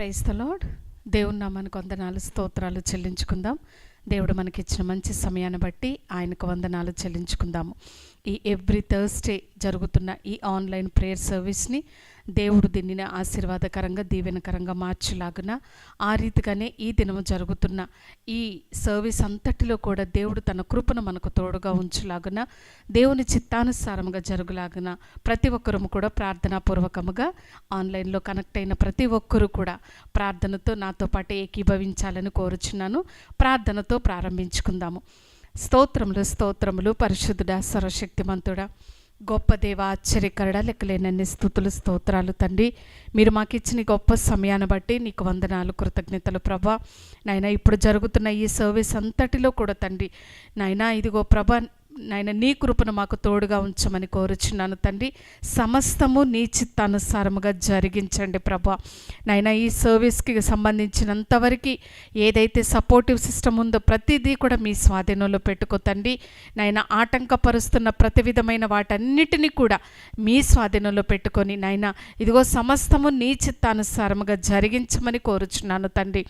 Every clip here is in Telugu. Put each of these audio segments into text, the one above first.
Praise the lord. దేవుని నామానికి వందనాలు స్తోత్రాలు చెల్లించుకుందాం. దేవుడు మనకిచ్చిన మంచి సమయాన్ని బట్టి ఆయనకు వందనాలు చెల్లించుకుందాము. ఈ ఎవ్రీ థర్స్డే జరుగుతున్న ఈ ఆన్లైన్ ప్రేయర్ సర్వీస్ని దేవుడు దీనిని ఆశీర్వాదకరంగా దీవెనకరంగా మార్చులాగున ఆ రీతిగానే ఈ దినము జరుగుతున్న ఈ సర్వీస్ అంతటిలో కూడా దేవుడు తన కృపను మనకు తోడుగా ఉంచులాగున దేవుని చిత్తానుసారముగా జరుగులాగున ప్రతి ఒక్కరూ కూడా ప్రార్థనాపూర్వకముగా ఆన్లైన్లో కనెక్ట్ అయిన ప్రతి ఒక్కరూ కూడా ప్రార్థనతో నాతో పాటు ఏకీభవించాలని కోరుచున్నాను. ప్రార్థనతో ప్రారంభించుకుందాము. స్తోత్రములు స్తోత్రములు పరిశుద్ధుడా సర్వశక్తిమంతుడా గొప్ప దేవ ఆశ్చర్యకరుడా లెక్కలేనన్ని స్తుతులు స్తోత్రాలు తండ్రి. మీరు మాకు ఇచ్చిన గొప్ప సమయాన్ని బట్టి నీకు వందనాలు కృతజ్ఞతలు ప్రభా. నాయన ఇప్పుడు జరుగుతున్న ఈ సర్వీస్ అంతటిలో కూడా తండ్రి నాయన ఇదిగో ప్రభా నాయన నీ కృపను మాకు తోడుగా ఉంచమని కోరుచున్నాను తండ్రి. సమస్తము నీ చిత్తానుసారముగా జరిగించండి ప్రభా. నాయన ఈ సర్వీస్కి సంబంధించినంతవరకు ఏదైతే సపోర్టివ్ సిస్టమ్ ఉందో ప్రతిదీ కూడా మీ స్వాధీనంలో పెట్టుకో తండ్రి. నాయన ఆటంకపరుస్తున్న ప్రతి విధమైన వాటన్నిటినీ కూడా మీ స్వాధీనంలో పెట్టుకొని నాయన ఇదిగో సమస్తము నీ చిత్తానుసారముగా జరిగించమని కోరుచున్నాను తండ్రి.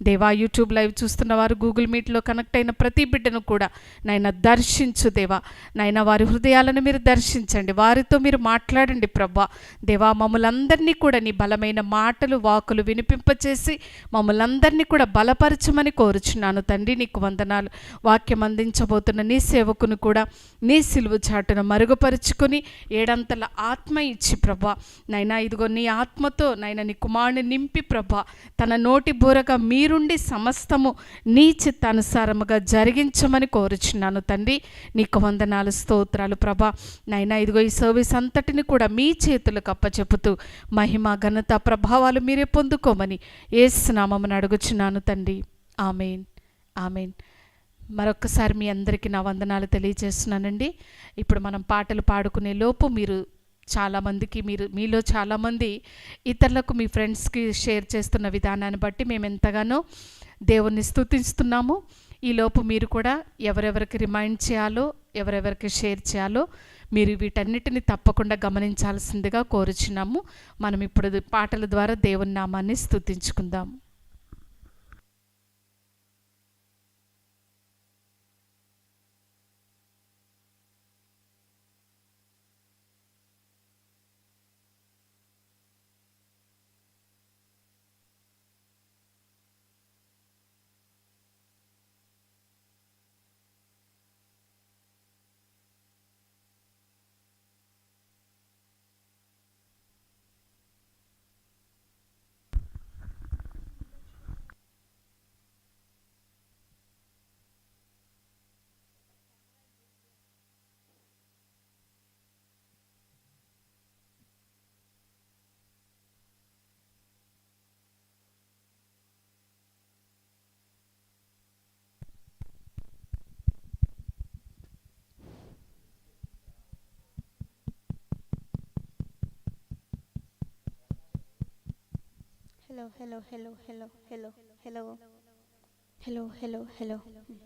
దేవా యూట్యూబ్ లైవ్ చూస్తున్న వారు గూగుల్ మీట్లో కనెక్ట్ అయిన ప్రతి బిడ్డను కూడా నాయన దర్శించు దేవా. నాయన వారి హృదయాలను మీరు దర్శించండి, వారితో మీరు మాట్లాడండి ప్రభా. దేవా మమ్మల్ందరినీ కూడా నీ బలమైన మాటలు వాకులు వినిపింపచేసి మమ్మల్ందరినీ కూడా బలపరచమని కోరుచున్నాను తండ్రి. నీకు వందనాలు. వాక్యం అందించబోతున్న నీ సేవకును కూడా నీ సిలువ చాటును మరుగుపరుచుకొని ఏడంతల ఆత్మ ఇచ్చి ప్రభా నైనా ఇదిగో నీ ఆత్మతో నైనా నీ కుమారుని నింపి ప్రభా తన నోటి బూరగా మీరుండి సమస్తము నీ చిత్తానుసారముగా జరిగించమని కోరుచున్నాను తండ్రి. నీకు వందనాలు స్తోత్రాలు ప్రభా. నైనా ఇదిగో ఈ సర్వీస్ అంతటిని కూడా మీ చేతులకు అప్పచెప్పుతూ మహిమ ఘనత ప్రభావాలు మీరే పొందుకోమని యేసు నామమున అడుగుచున్నాను తండ్రి. ఆమేన్ ఆమేన్. మరొక్కసారి మీ అందరికీ నా వందనాలు తెలియజేస్తున్నానండి. ఇప్పుడు మనం పాటలు పాడుకునే లోపు మీరు చాలామందికి మీలో చాలామంది ఇతరులకు మీ ఫ్రెండ్స్కి షేర్ చేస్తున్న విధానాన్ని బట్టి మేము ఎంతగానో దేవుణ్ణి స్తుతిస్తున్నాము. ఈలోపు మీరు కూడా ఎవరెవరికి రిమైండ్ చేయాలో ఎవరెవరికి షేర్ చేయాలో మీరు వీటన్నిటిని తప్పకుండా గమనించాల్సిందిగా కోరుచున్నాము. మనం ఇప్పుడు పాటల ద్వారా దేవుని నామాన్ని స్తుతించుకుందాం. Hello, hello, hello, hello, hello, hello, hello, hello, hello. Baba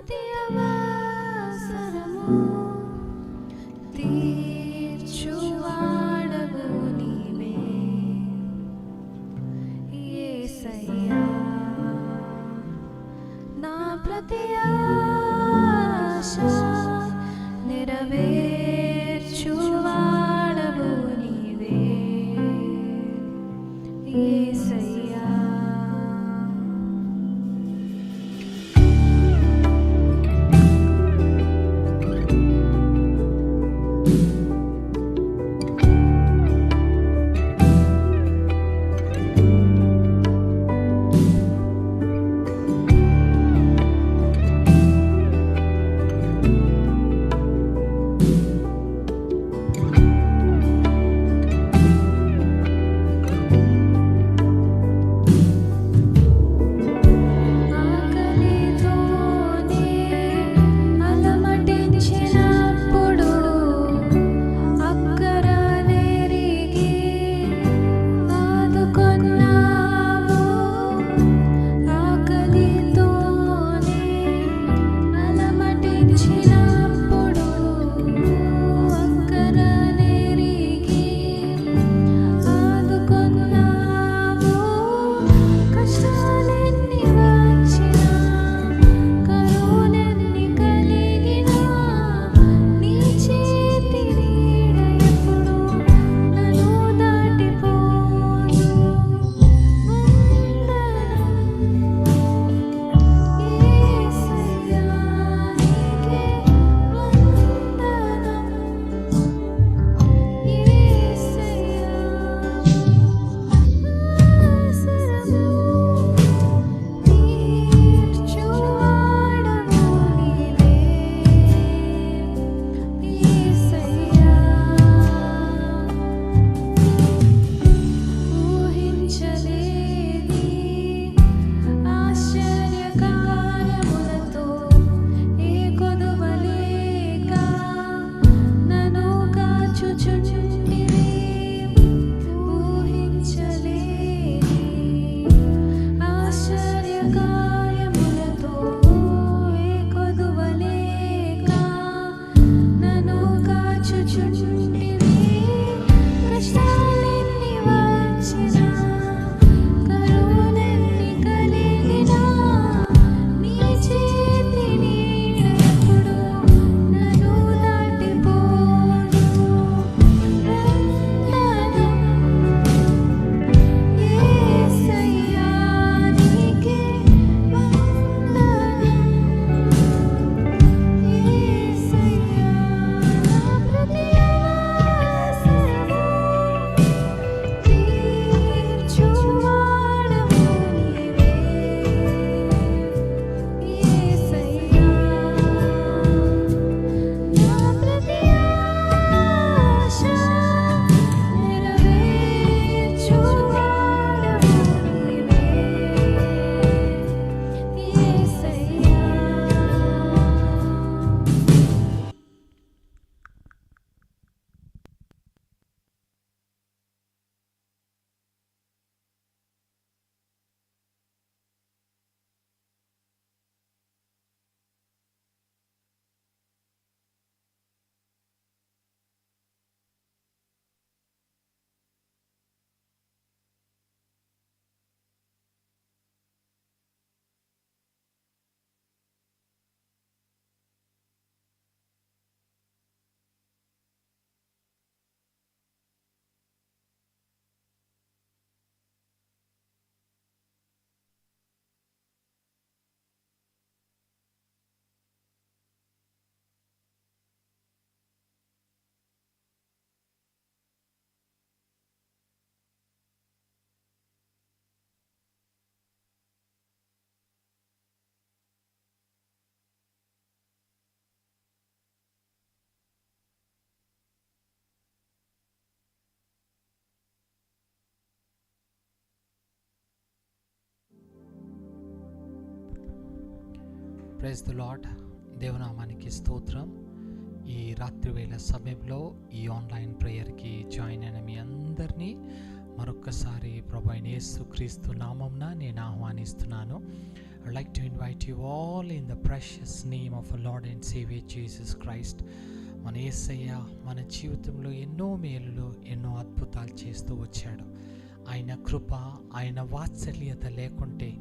ప్రతి అవసరము తీర్చువాడవు నీవే యేసయ్యా. నా ప్రతి ఆశ నెరవేర్చువాడవు నీవే యేసయ్యా. Praise the lord. దేవునామానికి స్తోత్రం. ఈ రాత్రి వేళ సమయంలో ఈ ఆన్లైన్ ప్రేయర్కి జాయిన్ అయిన మీ అందరినీ మరొక్కసారి ప్రభువైన యేసుక్రీస్తు నామమున నేను ఆహ్వానిస్తున్నాను. I'd like to invite you all in the precious name of our Lord and Savior Jesus Christ. మన యేసయ్య మన జీవితంలో ఎన్నో మేలులు, ఎన్నో అద్భుతాలు చేస్తూ వచ్చాడు. ఆయన కృప, ఆయన వాత్సల్యత లేకుంటే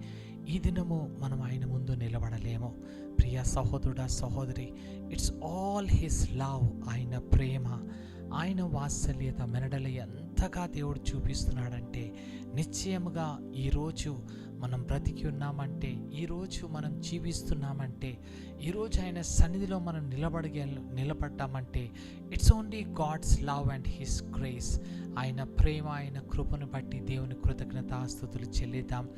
ఈ దినము మనం ఆయన ముందు నిలబడలేము. ప్రియ సహోదరుడా, సహోదరి, ఇట్స్ ఆల్ హిస్ లవ్. ఆయన ప్రేమ, ఆయన వాత్సల్యత మెనడల ఎంతగా దేవుడు చూపిస్తున్నాడంటే, నిశ్చయముగా ఈరోజు మనం బ్రతికి ఉన్నామంటే, ఈరోజు మనం జీవిస్తున్నామంటే, ఈరోజు ఆయన సన్నిధిలో మనం నిలబడ్డామంటే it's only God's love and his grace. ఆయన ప్రేమ, ఆయన కృపను బట్టి దేవుని కృతజ్ఞతాస్తుతులు చెల్లిద్దాం.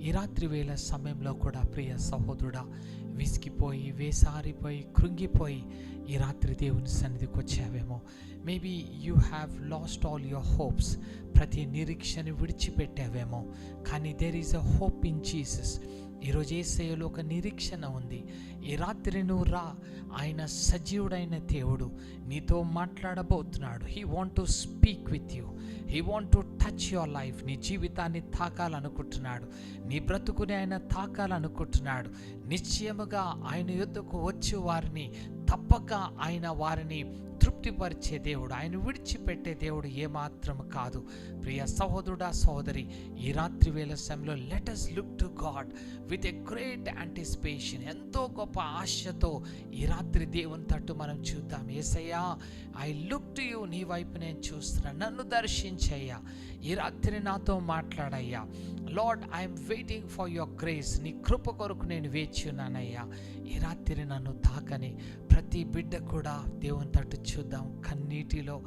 ఈ రాత్రి వేళ సమయంలో కూడా ప్రియ సహోదరుడా, విసిగిపోయి, వేసారిపోయి, కృంగిపోయి ఈ రాత్రి దేవుని సన్నిధికి వచ్చావేమో. Maybe you have lost all your hopes. ప్రతి నిరీక్షను విడిచిపెట్టావేమో. కానీ there is a hope in Jesus. ఈరోజు యేసయ్యలో ఒక నిరీక్షణ ఉంది. ఈ రాత్రి నువ్వు రా. ఆయన సజీవుడైన దేవుడు నీతో మాట్లాడబోతున్నాడు. He want to speak with you. He want to touch your life. నీ జీవితాన్ని తాకాలనుకుంటున్నాడు. నీ బ్రతుకుని ఆయన తాకాలనుకుంటున్నాడు. నిశ్చయముగా ఆయన యొద్దకు వచ్చి వారిని తప్పక ఆయన వారిని తృప్తిపరిచే దేవుడు, ఆయన విడిచిపెట్టే దేవుడు ఏమాత్రం కాదు. ప్రియ సహోదరుడా, సహోదరి, ఈ రాత్రి వేళ సమయంలో let us look to God with a great anticipation. ఎంతో గొప్ప ఆశతో ఈ రాత్రి దేవుని తట్టు మనం చూద్దాం. యేసయ్యా, ఐ లుక్ టు యూ. నీ వైపు నేను చూస్తున్నా. నన్ను దర్శించయ్యా. ఈ రాత్రి నాతో మాట్లాడయ్యా. Lord, I'm waiting for your grace. నీ కృప కొరకు నేను వేచి ఉన్నానయ్యా. ఈ రాత్రి నన్ను తాకని ప్రతి బిడ్డ కూడా దేవుని తట్టు చూద్దాం. కన్నీటిలో,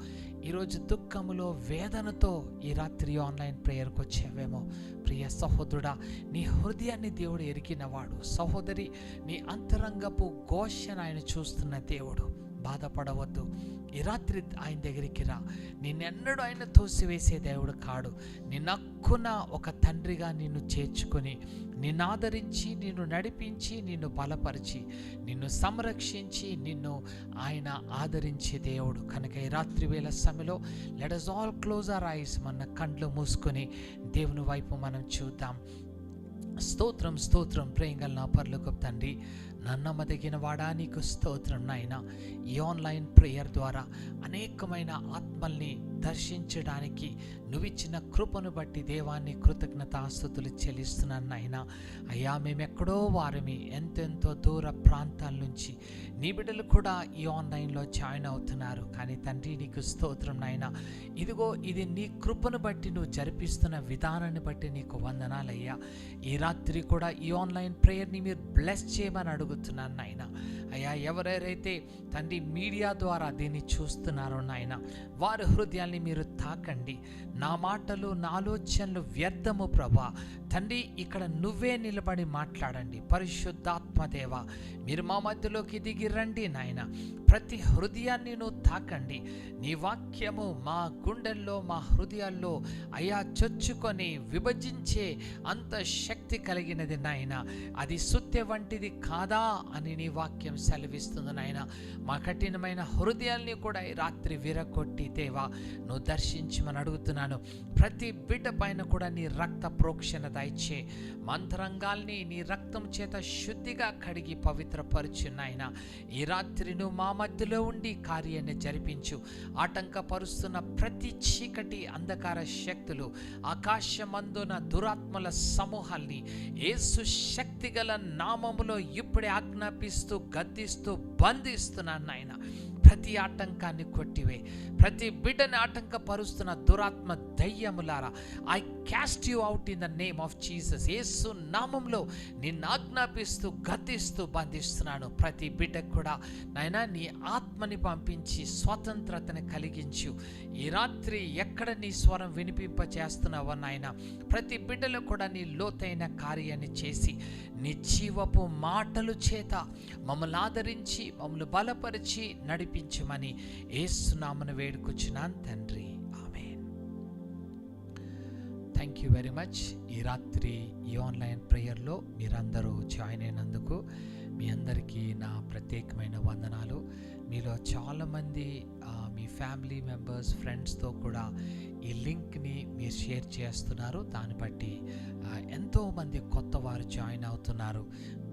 ఈరోజు దుఃఖములో, వేదనతో ఈ రాత్రి ఆన్లైన్ ప్రేయర్కి వచ్చావేమో. ప్రియ సహోదరుడా, నీ హృదయాన్ని దేవుడు ఎరిగినవాడు. సహోదరి, నీ అంతరంగపు ఘోషను ఆయన చూస్తున్న దేవుడు. బాధపడవద్దు. ఈ రాత్రి ఆయన దగ్గరికి రా. నిన్నెన్నడూ ఆయన తోసివేసే దేవుడు కాడు. నిన్నక్కున ఒక తండ్రిగా నిన్ను చేర్చుకొని, నిన్ను ఆదరించి, నిన్ను నడిపించి, నిన్ను బలపరిచి, నిన్ను సంరక్షించి, నిన్ను ఆయన ఆదరించే దేవుడు. కనుక ఈ రాత్రి వేళ సమయంలో let us all close our eyes. మన కండ్లు మూసుకొని దేవుని వైపు మనం చూద్దాం. స్తోత్రం, స్తోత్రం. ప్రేమగల నా పరలోకపు తండ్రి, నమ్మదగిన వాడా, నీకు స్తోత్రం నాయన. ఈ ఆన్లైన్ ప్రేయర్ ద్వారా అనేకమైన ఆత్మల్ని దర్శించడానికి నువ్విచ్చిన కృపను బట్టి దేవాన్ని కృతజ్ఞతాస్తుతులు చెల్లిస్తున్నాను నాయన. అయ్యా, మేమెక్కడో వారమి, ఎంతెంతో దూర ప్రాంతాల నుంచి నీ బిడ్డలు కూడా ఈ ఆన్లైన్లో జాయిన్ అవుతున్నారు. కానీ తండ్రి, నీకు స్తోత్రం నాయన. ఇదిగో, ఇది నీ కృపను బట్టి నువ్వు జరిపిస్తున్న విధానాన్ని బట్టి నీకు వందనాలయ్యా. ఈ రాత్రి కూడా ఈ ఆన్లైన్ ప్రేయర్ని మీరు బ్లెస్ చేయమని అడుగుతున్నాను నాయన. అయ్యా, ఎవరెవరైతే తండ్రి మీడియా ద్వారా దీన్ని చూస్తున్నారో నాయన, వారి హృదయాల్ని మీరు తాకండి. నా మాటలు, నా ఆలోచనలు వ్యర్థము ప్రభా. తండ్రి, ఇక్కడ నువ్వే నిలబడి మాట్లాడండి. పరిశుద్ధాత్మదేవ, మీరు మా మధ్యలోకి దిగి రండి నాయన. ప్రతి హృదయాన్ని నువ్వు తాకండి. నీ వాక్యము మా గుండెల్లో, మా హృదయాల్లో అయ్యా చొచ్చుకొని విభజించే అంత శక్తి కలిగినది నాయన. అది సుత్తె వంటిది కాదా అని నీ వాక్యం సెలవిస్తుంది నాయన. మా కఠినమైన హృదయాల్ని కూడా ఈ రాత్రి విరగొట్టి దేవా నువ్వు దర్శించమని అడుగుతున్నాను. ప్రతి బిడ్డ పైన కూడా నీ రక్త ప్రోక్షణ దయచే. మంత్రంగాల్ని నీ రక్తం చేత శుద్ధిగా కడిగి పవిత్రపరచు నాయన. ఈ రాత్రి నువ్వు మా మధ్యలో ఉండి కార్యాన్ని జరిపించు. ఆటంకపరుస్తున్న ప్రతి చీకటి అంధకార శక్తులు, ఆకాశమందున దురాత్మల సమూహాల్ని యేసు శక్తిగల నామములో ఇప్పుడే ఆజ్ఞాపిస్తూ, గద్దిస్తూ, బంధిస్తున్నాను నాయన. ప్రతి ఆటంకాన్ని కొట్టివే. ప్రతి బిడ్డని ఆటంకపరుస్తున్న దురాత్మ దయ్యములారా, I cast you out in the name of Jesus. యేసు నామంలో నిన్ను ఆజ్ఞాపిస్తూ, గద్దిస్తూ, బంధిస్తున్నాను. ప్రతి బిడ్డకు కూడా నాయన నీ ఆత్మని పంపించి స్వతంత్రతని కలిగించు. ఈ రాత్రి ఎక్కడ నీ స్వరం వినిపింపచేస్తున్నావో నాయన, ప్రతి బిడ్డలో కూడా నీ లోతైన కార్యాన్ని చేసి, నీ జీవపు మాటలు చేత మమ్మల్ని ఆదరించి, మమ్మల్ని బలపరిచి నడిపించమని యేసు నామమున వేడుకొచ్చున్నాను తండ్రి. Amen. Thank you very much. ఈ రాత్రి ఈ ఆన్లైన్ ప్రేయర్లో మీరందరూ జాయిన్ అయినందుకు మీ అందరికీ నా ప్రత్యేకమైన వందనాలు. మీలో చాలామంది మీ ఫ్యామిలీ మెంబర్స్, ఫ్రెండ్స్తో కూడా ఈ లింక్ని మీరు షేర్ చేస్తున్నారు. దాన్ని బట్టి ఎంతోమంది కొత్త వారు జాయిన్ అవుతున్నారు.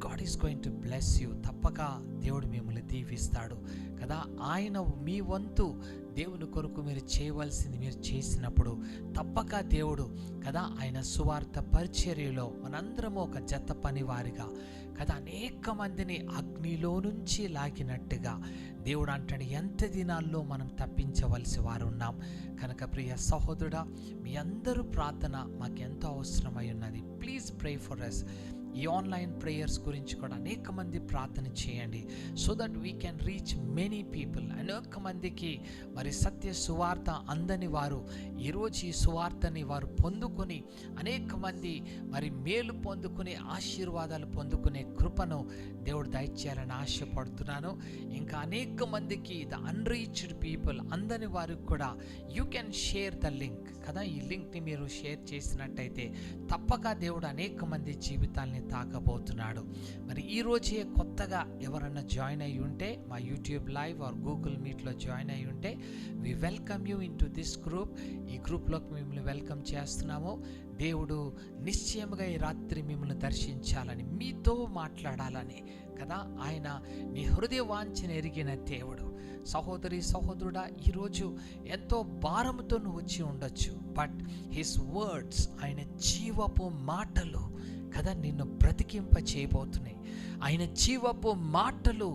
God is going to bless you. తప్పక దేవుడు మిమ్మల్ని దీవిస్తాడు కదా. ఆయన మీ వంతు దేవుని కొరకు మీరు చేయవలసింది మీరు చేసినప్పుడు తప్పక దేవుడు కదా ఆయన సువార్త పరిచర్యలో మనందరము ఒక జత పనివారిగా కదా అనేక మందిని అగ్నిలో నుంచి లాగినట్టుగా దేవుడు అంటాడు, ఎంత దినాల్లో మనం తప్పించవలసి వారు ఉన్నాం. కనుక ప్రియ సహోదరుడా, మీ అందరూ ప్రార్థన మాకెంతో అవసరమై ఉన్నది. Please pray for us. ఈ ఆన్లైన్ ప్రేయర్స్ గురించి కూడా అనేక మంది ప్రార్థన చేయండి, so that we can reach many people. అనేక మందికి మరి సత్య సువార్త అందని వారు ఈరోజు ఈ సువార్తని వారు పొందుకొని అనేక మంది మరి మేలు పొందుకునే ఆశీర్వాదాలు పొందుకునే కృపను దేవుడు దయచేయాలని ఆశపడుతున్నాను. ఇంకా అనేక మందికి ద అన్రీచ్డ్ పీపుల్ అందని వారికి కూడా you can share the link కదా. ఈ లింక్ని మీరు షేర్ చేసినట్టయితే తప్పక దేవుడు అనేక మంది జీవితాల్ని తాకబోతున్నాడు. మరి ఈరోజే కొత్తగా ఎవరన్నా జాయిన్ అయ్యి ఉంటే మా యూట్యూబ్ లైవ్ ఆర్ గూగుల్ మీట్లో జాయిన్ అయ్యి ఉంటే we welcome you in to this group. ఈ గ్రూప్లోకి మిమ్మల్ని వెల్కమ్ చేస్తున్నాము. దేవుడు నిశ్చయముగా ఈ రాత్రి మిమ్మల్ని దర్శించాలని, మీతో మాట్లాడాలని కదా ఆయన నీ హృదయ వాంఛను ఎరిగిన దేవుడు. సహోదరి సహోదరుడా, ఈరోజు ఎంతో భారముతో నువ్వు వచ్చి ఉండొచ్చు, బట్ హిస్ వర్డ్స్, ఆయన జీవపు మాటలు కదా నిన్ను బ్రతికింప చేయబోతున్నాయి. ఆయన జీవపు మాటలు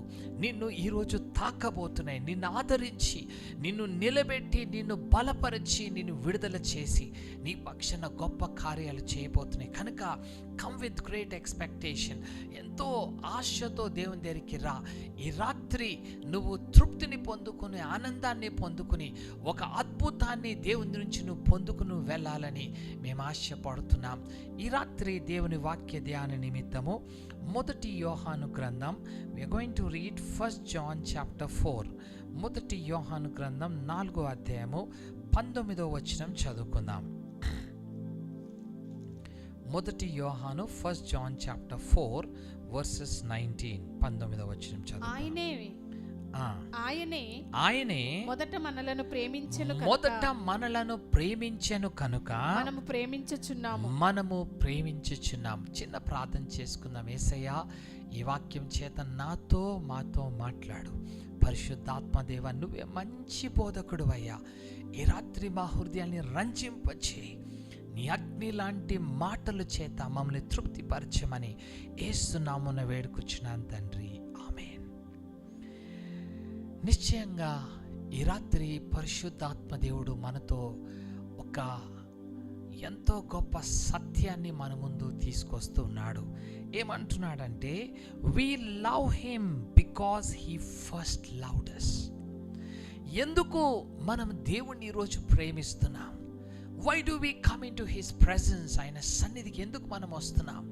నిన్ను ఈరోజు తాకబోతున్నాయి. నిన్ను ఆదరించి, నిన్ను నిలబెట్టి, నిన్ను బలపరిచి, నిన్ను విడుదల చేసి నీ పక్షాన గొప్ప కార్యాలు చేయబోతున్నాయి. కనుక కమ్ విత్ గ్రేట్ ఎక్స్పెక్టేషన్. ఎంతో ఆశతో దేవుని దగ్గరికి రా. ఈ రాత్రి నువ్వు తృప్తిని పొందుకుని, ఆనందాన్ని పొందుకుని, ఒక అద్భుతాన్ని దేవుని నుంచి నువ్వు పొందుకుని వెళ్ళాలని మేము ఆశపడుతున్నాం. ఈ రాత్రి దేవుని వాక్య ధ్యాన నిమిత్తము మొదటి యోహాను గ్రంథం, we are going to read 1 John chapter 4. మొదటి యోహాను గ్రంథం 4వ అధ్యాయము 19వ వచనం చదువుకుందాం. మొదటి యోహాను 1 John chapter 4 verses 19, 19వ వచనం చదువుకుందాం. ఆయనే మొదట మనలను ప్రేమించెను కనుక మనము ప్రేమించుచున్నాము. చిన్న ప్రార్థన చేసుకుందాం. యేసయ్యా, ఈ వాక్యం చేత నాతో మాతో మాట్లాడు. పరిశుద్ధాత్మ దేవా, నువ్వే మంచి బోధకుడు అయ్యా. ఈ రాత్రి మా హృదయాన్ని రంజింపచేయి. నీ అగ్ని లాంటి మాటల చేత మమ్మల్ని తృప్తిపరచమని యేసు నామమున వేడుకొచ్చున్నాను తండ్రి, ఆమేన్. నిశ్చయంగా ఈ రాత్రి పరిశుద్ధాత్మ దేవుడు మనతో ఒక ఎంతో గొప్ప సత్యాన్ని మన ముందు తీసుకొస్తూ ఉన్నాడు. ఏమంటున్నాడంటే, we love him because he first loved us. ఎందుకు మనం దేవుణ్ణి ఈరోజు ప్రేమిస్తున్నాం? why do we come into his presence? ఆయన సన్నిధికి ఎందుకు మనం వస్తున్నాం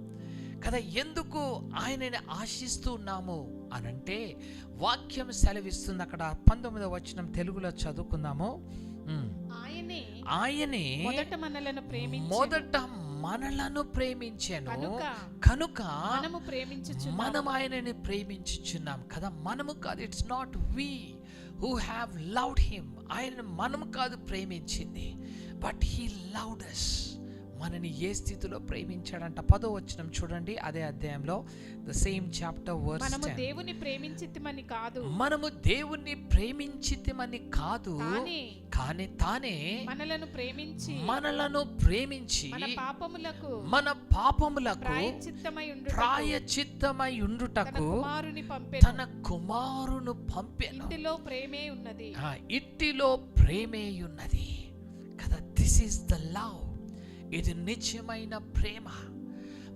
కదా? ఎందుకు ఆయనని ఆశిస్తూ ఉన్నాము అనంటే వాక్యం సెలవిస్తుంది. అక్కడ 19వ వచనం తెలుగులో చదువుకుందాము. ఆయనే మొదట మనలను ప్రేమించెను కనుక మనం ఆయనని ప్రేమించుచున్నాం కదా. మనము కాదు, it's not we who have loved him. ఆయన మనము కాదు ప్రేమించింది, బట్ హీ లవ్డ్ us. మనని ఏ స్థితిలో ప్రేమించాడంట? 10వ వచనం చూడండి, అదే అధ్యాయంలో, ద సేమ్ చాప్టర్ వర్స్ 10. మనము దేవుని ప్రేమించితిమని కాదు, కానీ తానే మనలను ప్రేమించి మన పాపములకు ప్రాయచిత్తమై ఉండుటకు తన కుమారును పంపెను. ఇట్టిలో ప్రేమే ఉన్నది కదా. This is the love. ఇది నిజమైన ప్రేమ.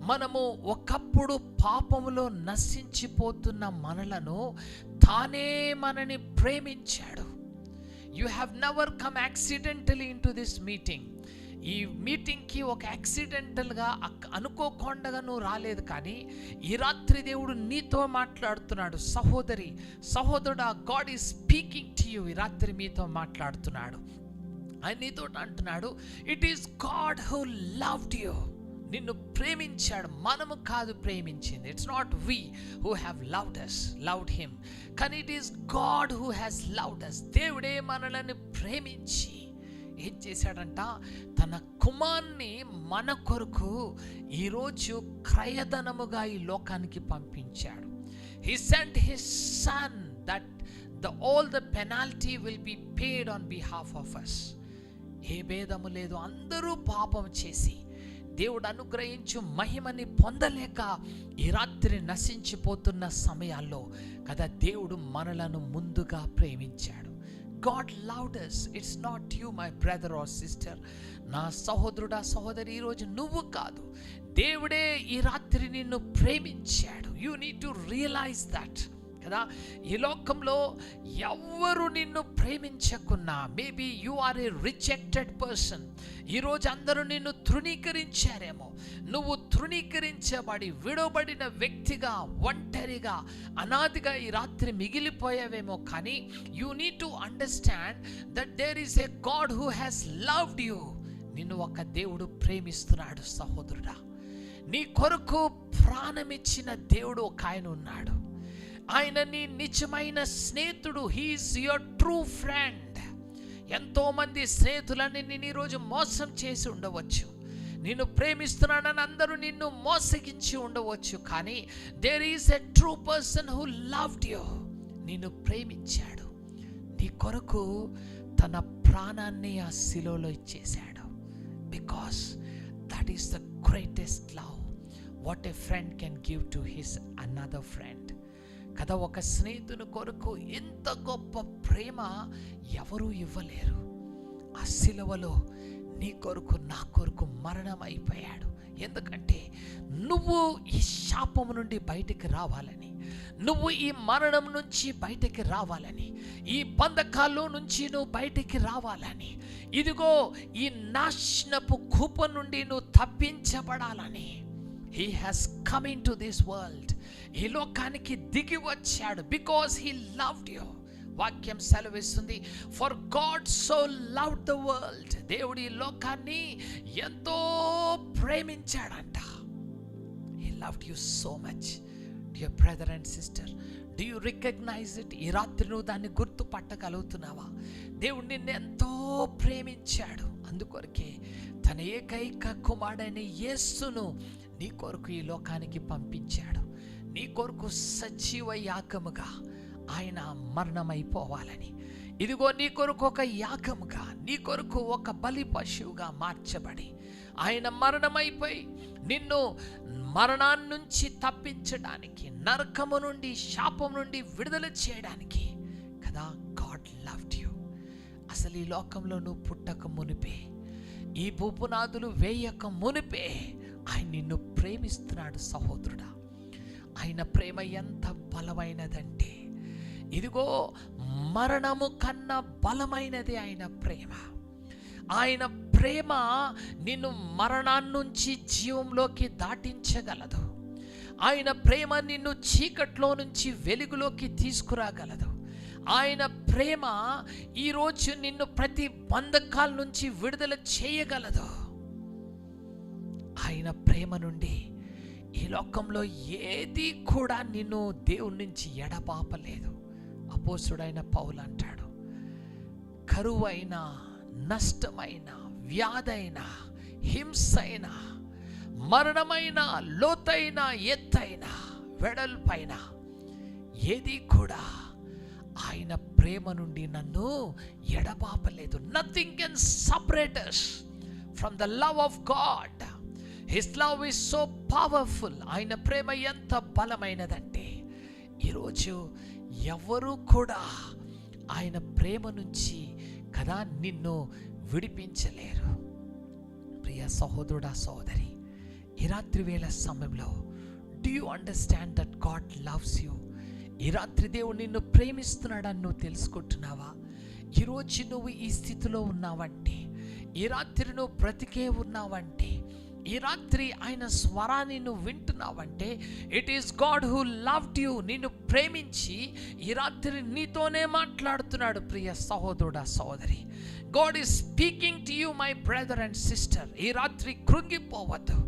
మనము ఒకప్పుడు పాపములో నశించిపోతున్న మనలను తానే మనని ప్రేమించాడు. You have never come accidentally in to this meeting. ఈ మీటింగ్కి ఒక యాక్సిడెంటల్గా అనుకోకుండా నువ్వు రాలేదు, కానీ ఈ రాత్రి దేవుడు నీతో మాట్లాడుతున్నాడు. సహోదరి సహోదరుడా, God is speaking to you. ఈ రాత్రి మీతో మాట్లాడుతున్నాడు. ఆయన నీతో అంటున్నాడు, it is God who loved you. నిన్ను ప్రేమించాడు. మనము కాదు ప్రేమించింది. It's not we who have loved him, కానీ it is God who has loved us. దేవుడే మనలను ప్రేమించి ఏం చేశాడంట, తన కుమార్ని మన కొరకు ఈరోజు క్రయధనముగా ఈ లోకానికి పంపించాడు. He sent his son that all the penalty will be paid on behalf of us. ఏ భేదము లేదు, అందరూ పాపం చేసి దేవుడు అనుగ్రహించు మహిమని పొందలేక ఈ రాత్రి నశించిపోతున్న సమయాల్లో కదా దేవుడు మనలను ముందుగా ప్రేమించాడు. God loved us. It's not you, my brother or sister. నా సహోదరుడా సహోదరి, ఈరోజు నువ్వు కాదు, దేవుడే ఈ రాత్రి నిన్ను ప్రేమించాడు. You need to realize that కదా. ఈ లోకంలో ఎవరు నిన్ను ప్రేమించకున్నా, maybe you are a rejected person, ఈరోజు అందరూ నిన్ను తృణీకరించారేమో, నువ్వు తృణీకరించబడి విడవబడిన వ్యక్తిగా, ఒంటరిగా, అనాదిగా ఈ రాత్రి మిగిలిపోయావేమో. కానీ you need to understand that there is a God who has loved you. నిన్ను ఒక దేవుడు ప్రేమిస్తున్నాడు సహోదరుడా. నీ కొరకు ప్రాణమిచ్చిన దేవుడు ఒక ఆయన ఉన్నాడు. ఆయన నీ నిజమైన స్నేహితుడు. He is your true friend. ఎంతోమంది స్నేహితులని నేను ఈరోజు మోసం చేసి ఉండవచ్చు, నిన్ను ప్రేమిస్తున్నానని అందరూ నిన్ను మోసగించి ఉండవచ్చు, కానీ there is a true person who loved you. నిన్ను ప్రేమించాడు, నీ కొరకు తన ప్రాణాన్ని ఆ శిలువలో ఇచ్చేశాడు. Because that is the greatest love what a friend can give to his another friend కదా. ఒక స్నేహితుని కొరకు ఎంత గొప్ప ప్రేమ ఎవరూ ఇవ్వలేరు. ఆ శిలువలో నీ కొరకు నా కొరకు మరణం అయిపోయాడు. ఎందుకంటే నువ్వు ఈ శాపము నుండి బయటికి రావాలని, నువ్వు ఈ మరణం నుంచి బయటికి రావాలని, ఈ బంధకాల్లో నుంచి నువ్వు బయటికి రావాలని, ఇదిగో ఈ నాశనపు కూప నుండి నువ్వు తప్పించబడాలని He has come into this world. ఈ లోకానికి దిగి వచ్చాడు. Because he loved you. వాక్యం సెలవిస్తుంది, for God so loved the world. దేవుడు ఈ లోకాన్ని ఎంతో ప్రేమించాడంట. He loved you so much. Dear brother and sister, do you recognize it? ఈ రాత్రి నువ్వు దాన్ని గుర్తుపట్టగలుగుతున్నావా? దేవుడు నిన్ను ఎంతో ప్రేమించాడు. అందుకొరకే తన ఏకైక కుమారుడైన యేసును నీ కొరకు ఈ లోకానికి పంపించాడు. నీ కొరకు సజీవ యాగముగా ఆయన మరణమైపోవాలని, ఇదిగో నీ కొరకు ఒక యాగముగా, నీ కొరకు ఒక బలి పశువుగా మార్చబడి ఆయన మరణమైపోయి నిన్ను మరణాన్ని నుంచి తప్పించడానికి, నరకము నుండి, శాపం నుండి విడుదల చేయడానికి కదా. God loved you. అసలు ఈ లోకంలో నువ్వు పుట్టక మునిపే, ఈ భూపునాదులు వేయక మునిపే ఆయన నిన్ను ప్రేమిస్తున్నాడు సహోదరుడా. ఆయన ప్రేమ ఎంత బలమైనదంటే, ఇదిగో మరణము కన్నా బలమైనది ఆయన ప్రేమ. ఆయన ప్రేమ నిన్ను మరణాన్ని నుంచి జీవంలోకి దాటించగలదు. ఆయన ప్రేమ నిన్ను చీకట్లో నుంచి వెలుగులోకి తీసుకురాగలదు. ఆయన ప్రేమ ఈరోజు నిన్ను ప్రతి బంధకాల నుంచి విడుదల చేయగలదు. ఆయన ప్రేమ నుండి ఈ లోకంలో ఏది కూడా నిన్ను దేవుని నుంచి ఎడబాపలేదు. అపోస్తుడైన పౌలు అంటాడు, కరువైన, నష్టమైన, వ్యాధైన, హింసైన, మరణమైన, లోతైన, ఎత్తైన, వెడల్పైన ఏది కూడా ఆయన ప్రేమ నుండి నన్ను ఎడబాపలేదు. Nothing can separate us from the love of God. His love is so powerful. ఆయన ప్రేమ ఎంత బలమైనదంటే ఈరోజు ఎవరు కూడా ఆయన ప్రేమ నుంచి కదా నిన్ను విడిపించలేరు. ప్రియ సహోదరుడా సహోదరి, ఈ రాత్రి వేళ సమయంలో do you understand that God loves you? ఈ రాత్రి దేవుడు నిన్ను ప్రేమిస్తున్నాడని నువ్వు తెలుసుకుంటున్నావా? ఈరోజు నువ్వు ఈ స్థితిలో ఉన్నావంటే, ఈ రాత్రి నువ్వు బ్రతికే ఉన్నావంటే ఈ రాత్రి ఆయన స్వరాన్ని నువ్వు వింటున్నావంటే it is God who loved you. నిన్ను ప్రేమించి ఈ రాత్రి నీతోనే మాట్లాడుతున్నాడు ప్రియ సహోదరుడా సహోదరి. God is speaking to you, my brother and sister. ఈ రాత్రి కృంగిపోవద్దు.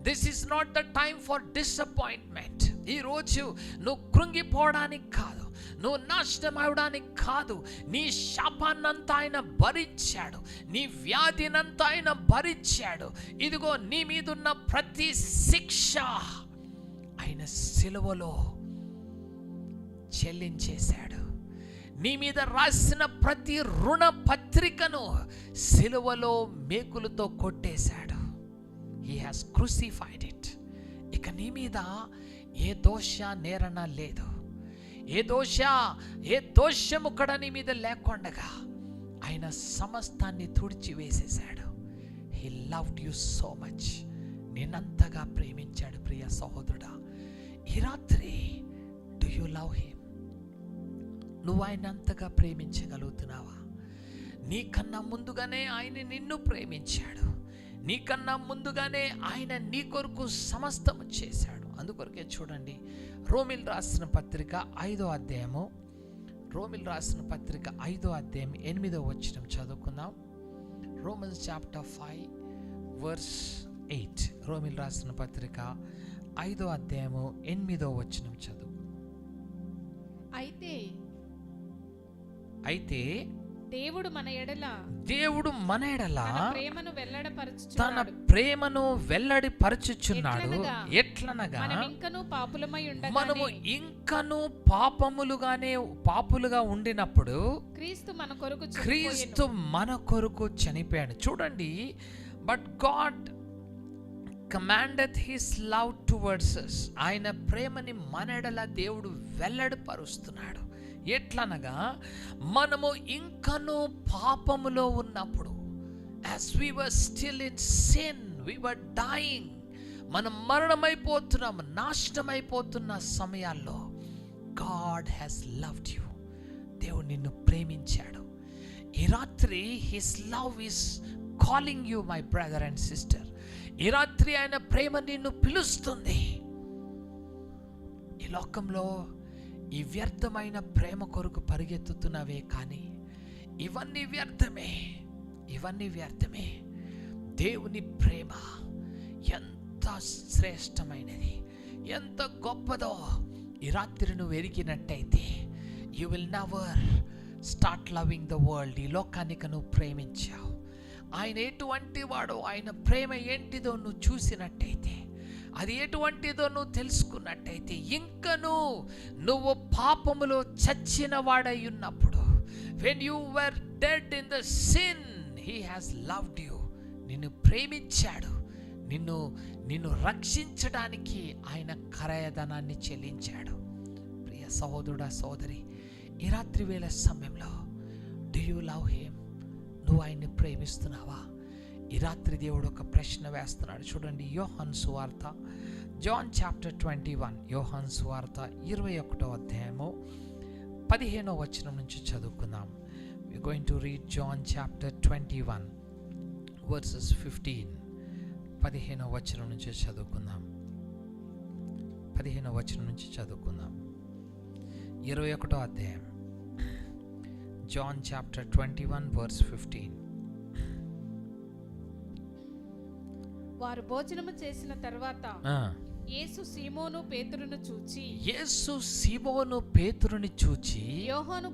This is not the time for disappointment. ఈ రోజు నువ్వు కృంగిపోవడానికి కాదు, నువ్వు నాశనం అవడానికి కాదు. నీ శాపాన్నంతా ఆయన భరించాడు, నీ వ్యాధినంతా ఆయన భరించాడు. ఇదిగో నీ మీదున్న ప్రతి శిక్ష ఆయన సిలువలో చెల్లించేశాడు. నీ మీద రాసిన ప్రతి రుణ పత్రికను సిలువలో మేకులతో కొట్టేశాడు. He has crucified it. ఇక నీ మీద ఏ దోష నేరణ లేదు, ఏ దోషము కూడా నీ మీద లేకుండగా ఆయన సమస్తాన్ని తుడిచి వేసేశాడు. He loved you so much. నిన్నంతగా ప్రేమించాడు ప్రియ సహోదరుడా. ఈ రాత్రి డు యు లవ్ హిమ్? నువ్వు ఆయన అంతగా ప్రేమించగలుగుతున్నావా? నీకన్నా ముందుగానే ఆయన నిన్ను ప్రేమించాడు, నీకన్నా ముందుగానే ఆయన నీ కొరకు సమస్తము చేశాడు. అందుకొరకే చూడండి, రోమిల్ రాసిన పత్రిక 5వ అధ్యాయము, రోమిల్ రాసిన పత్రిక 5వ అధ్యాయం 8వ వచనం చదువుకుందాం. Romans chapter 5 verse 8. రోమిల్ రాసిన పత్రిక 5వ అధ్యాయము 8వ వచనం చదువు. అయితే దేవుడు మన ఎడల తన ప్రేమను వెల్లడిపరచుచున్నాడు. ఎట్లనగా మనము ఇంకను పాపులుగా ఉండినప్పుడు క్రీస్తు మన కొరకు చనిపోయాడు. చూడండి, but God commandeth his love towards us. ఆయన ప్రేమని మన ఎడల దేవుడు వెల్లడిపరుస్తున్నాడు. ఎట్లనగా మనము ఇంకను పాపములో ఉన్నప్పుడు, as we were still in sin, we were dying, మనం మరణమైపోతున్నాము, నాశనమైపోతున్న సమయాల్లో God has loved you. దేవుడు నిన్ను ప్రేమించాడు. ఈ రాత్రి his love is calling you, my brother and sister. ఈ రాత్రి ఆయన ప్రేమ నిన్ను పిలుస్తుంది. ఈ లోకంలో ఈ వ్యర్థమైన ప్రేమ కొరకు పరిగెత్తుతున్నవే కానీ ఇవన్నీ వ్యర్థమే. దేవుని ప్రేమ ఎంత శ్రేష్టమైనది, ఎంత గొప్పదో ఈ రాత్రి నువ్వు ఎరిగినట్టయితే you will never start loving the world. ఈ లోకానికి నువ్వు ప్రేమించావు. ఆయన ఎటువంటి వాడో, ఆయన ప్రేమ ఏంటిదో నువ్వు చూసినట్టయితే, అది ఎటువంటిదో నువ్వు తెలుసుకున్నట్టయితే, ఇంకను నువ్వు పాపములో చచ్చిన వాడై ఉన్నప్పుడు, when you were dead in the sin, he has loved you. నిన్ను ప్రేమించాడు, నిన్ను రక్షించడానికి ఆయన క్రయధనాన్ని చెల్లించాడు. ప్రియ సహోదరుడా సోదరి, ఈ రాత్రి వేళ సమయంలో డు యు లవ్ హిమ్? నువ్వు ఆయన్ని ప్రేమిస్తున్నావా? ఈ రాత్రి దేవుడు ఒక ప్రశ్న వేస్తున్నాడు. చూడండి, యోహాను సువార్త, జాన్ చాప్టర్ 21, యోహాను సువార్త 21వ అధ్యాయము 15వ వచనం నుంచి చదువుకుందాం. We are going to read John chapter 21 verses 15. 15వ వచనం నుంచి చదువుకుందాం. 15వ వచనం నుంచి చదువుకుందాం. 21వ అధ్యాయం, జాన్ చాప్టర్ 21 వర్స్ 15. వారు భోజనము చేసిన తర్వాత యేసు సీమోను పేతురును చూచి యోహాను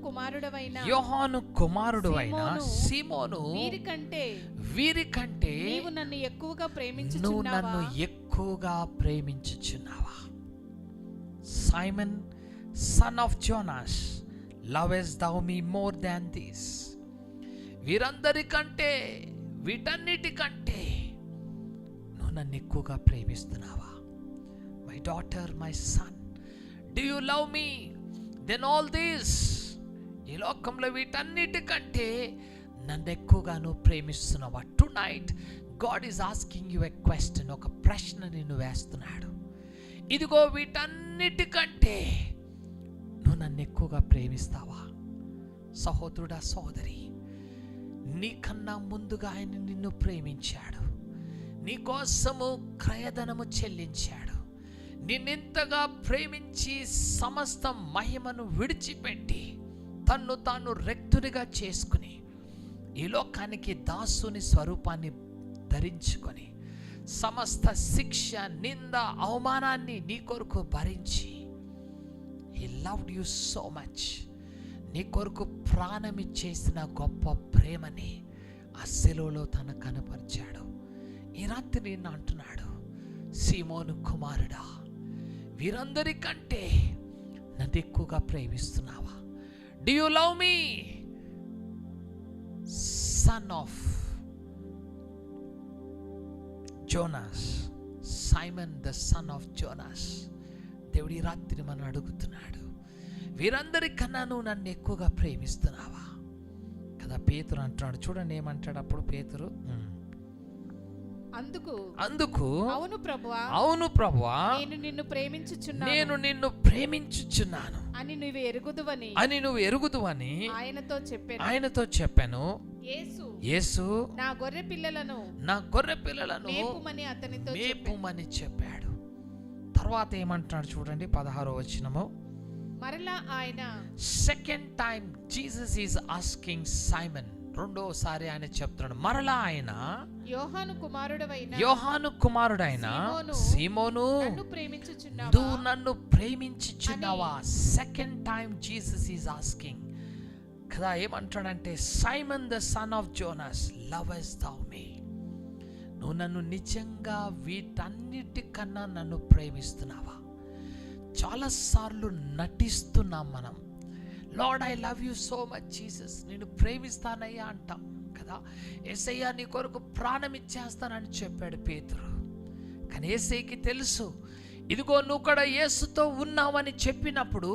కుమారుడవైన సీమోను, వీరికంటే నీవు నన్ను ఎక్కువగా ప్రేమించుచున్నావా? Simon, son of Jonas, lovest thou me more than this? వీటన్నిటికంటే నువ్వు నన్ను ఎక్కువగా ప్రేమిస్తున్నావా? My daughter, my son, do you love me than all this? ఈ లోకంలో వీటన్నిటికంటే నన్ను ఎక్కువగా నువ్వు ప్రేమిస్తున్నావా? Tonight God is asking you a question. ఒక ప్రశ్న నిన్ను వేస్తున్నాడు. ఇదిగో వీటన్నిటికంటే నువ్వు నన్ను ఎక్కువగా ప్రేమిస్తావా? సహోదరుడా సహోదరి, నీకన్నా ముందుగా ఆయన నిన్ను ప్రేమించాడు. నీకోసము క్రయధనము చెల్లించాడు. నిన్నెంతగా ప్రేమించి సమస్త మహిమను విడిచిపెట్టి తన్ను తాను రెక్తునిగా చేసుకుని ఈ లోకానికి దాసుని స్వరూపాన్ని ధరించుకొని సమస్త శిక్ష, నింద, అవమానాన్ని నీ కొరకు భరించి He loved you so much. నీ కొరకు ప్రాణమిచ్చేసిన గొప్ప ప్రేమని ఆ శిలువలో తన కనపరిచాడు. ఈ రాత్రి నిన్ను అంటున్నాడు, సీమోను కుమారుడా, వీరందరికంటే నన్ను ఎక్కువగా ప్రేమిస్తున్నావా? Do you love me? Son of Jonas, Simon the son of Jonas. దేవుడు ఈ రాత్రి మనం అడుగుతున్నాడు, వీరందరికన్నా నువ్వు నన్ను ఎక్కువగా ప్రేమిస్తున్నావా కదా? పేతురు అంటున్నాడు. చూడండి ఏమంటాడు అప్పుడు పేతురు. అందుకు అవును ప్రభువా, నేను నిన్ను ప్రేమించుచున్నాను అని నువ్వు ఎరుగుదువని ఆయనతో చెప్పాను. యేసు నా గొర్రె పిల్లలను మేపుమని చెప్పాడు. తర్వాత ఏమంటున్నాడు చూడండి 16వ వచనము. మరలా ఆయన second time Jesus is asking Simon, రెండోసారి ఆయన చెప్తున్నాడు, మరలా ఆయన యోహాను కుమారుడైన సీమోను, నువ్వు నన్ను ప్రేమించుచున్నావా? Second time Jesus is asking కదా. ఏమంటాడంటే, Simon the son of Jonas, lovest thou me? నువ్వు నన్ను నిజంగా వీటన్నిటికన్నా నన్ను ప్రేమిస్తున్నావా? చాలాసార్లు నటిస్తున్నాం మనం. Lord I love you so much Jesus, నేను ప్రేమిస్తానయ్యా అంటాం కదా. యేసయ్యా నీ కొరకు ప్రాణం ఇచ్చేస్తానని చెప్పాడు పేతురు. కానీ యేసయ్యకి తెలుసు, ఇదిగో నువ్వు కూడా యేసుతో ఉన్నావని చెప్పినప్పుడు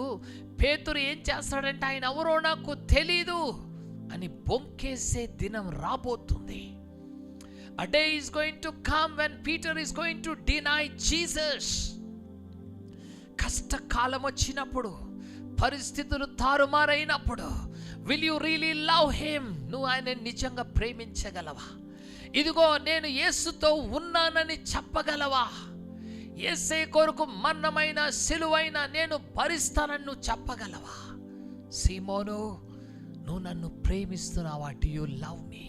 పేతురు ఏం చేస్తాడంటే, ఆయన ఎవరో నాకు తెలీదు అని బొంకేసే దినం రాబోతుంది. A day is going to come when Peter is going to deny Jesus. కష్టకాలం వచ్చినప్పుడు, పరిస్థితులు తారుమారైనప్పుడు, will you really love him? నువ్వు ఆయన నిజంగా ప్రేమించగలవా? ఇదిగో నేను యేసుతో ఉన్నానని చెప్పగలవా? యేసే కొరకు మరణమైన సిలువైన నేను భరిస్తానని నువ్వు చెప్పగలవా? సీమోను, నువ్వు నన్ను ప్రేమిస్తున్నావా? Do you love me?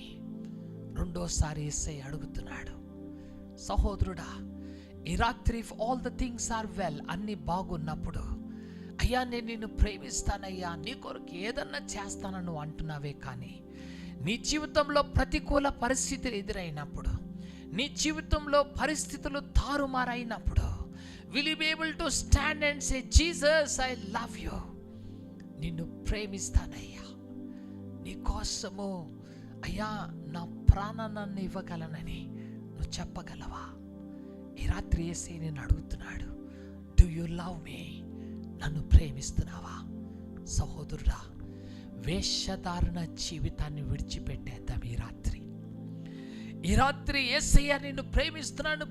రెండోసారి యేసయ్య అడుగుతున్నాడు. సహోదరుడా, ఈ రాత్రి if all the things are well, అన్ని బాగున్నప్పుడు, అయ్యా నేను నిన్ను ప్రేమిస్తానయ్యా, నీ కొరకు ఏదన్నా చేస్తానని నువ్వు అంటున్నావే, కానీ నీ జీవితంలో ప్రతికూల పరిస్థితులు ఎదురైనప్పుడు, నీ జీవితంలో పరిస్థితులు తారుమారైనప్పుడు, will you be able to stand and say, Jesus I love you, నిన్ను ప్రేమిస్తానయ్యా, నీ కోసము అయ్యా నా ప్రాణాన్ని ఇవ్వగలనని నువ్వు చెప్పగలవా? ఈ రాత్రి యేసయ్య నేను అడుగుతున్నాడు, డూ యు లవ్ మీ? నన్ను ప్రేమిస్తున్నావా? సహోదరుడా, వేషధారణ జీవితాన్ని విడిచిపెట్టేద్దాం ఈ రాత్రి. ఈ రాత్రి యేసయ్య నిన్ను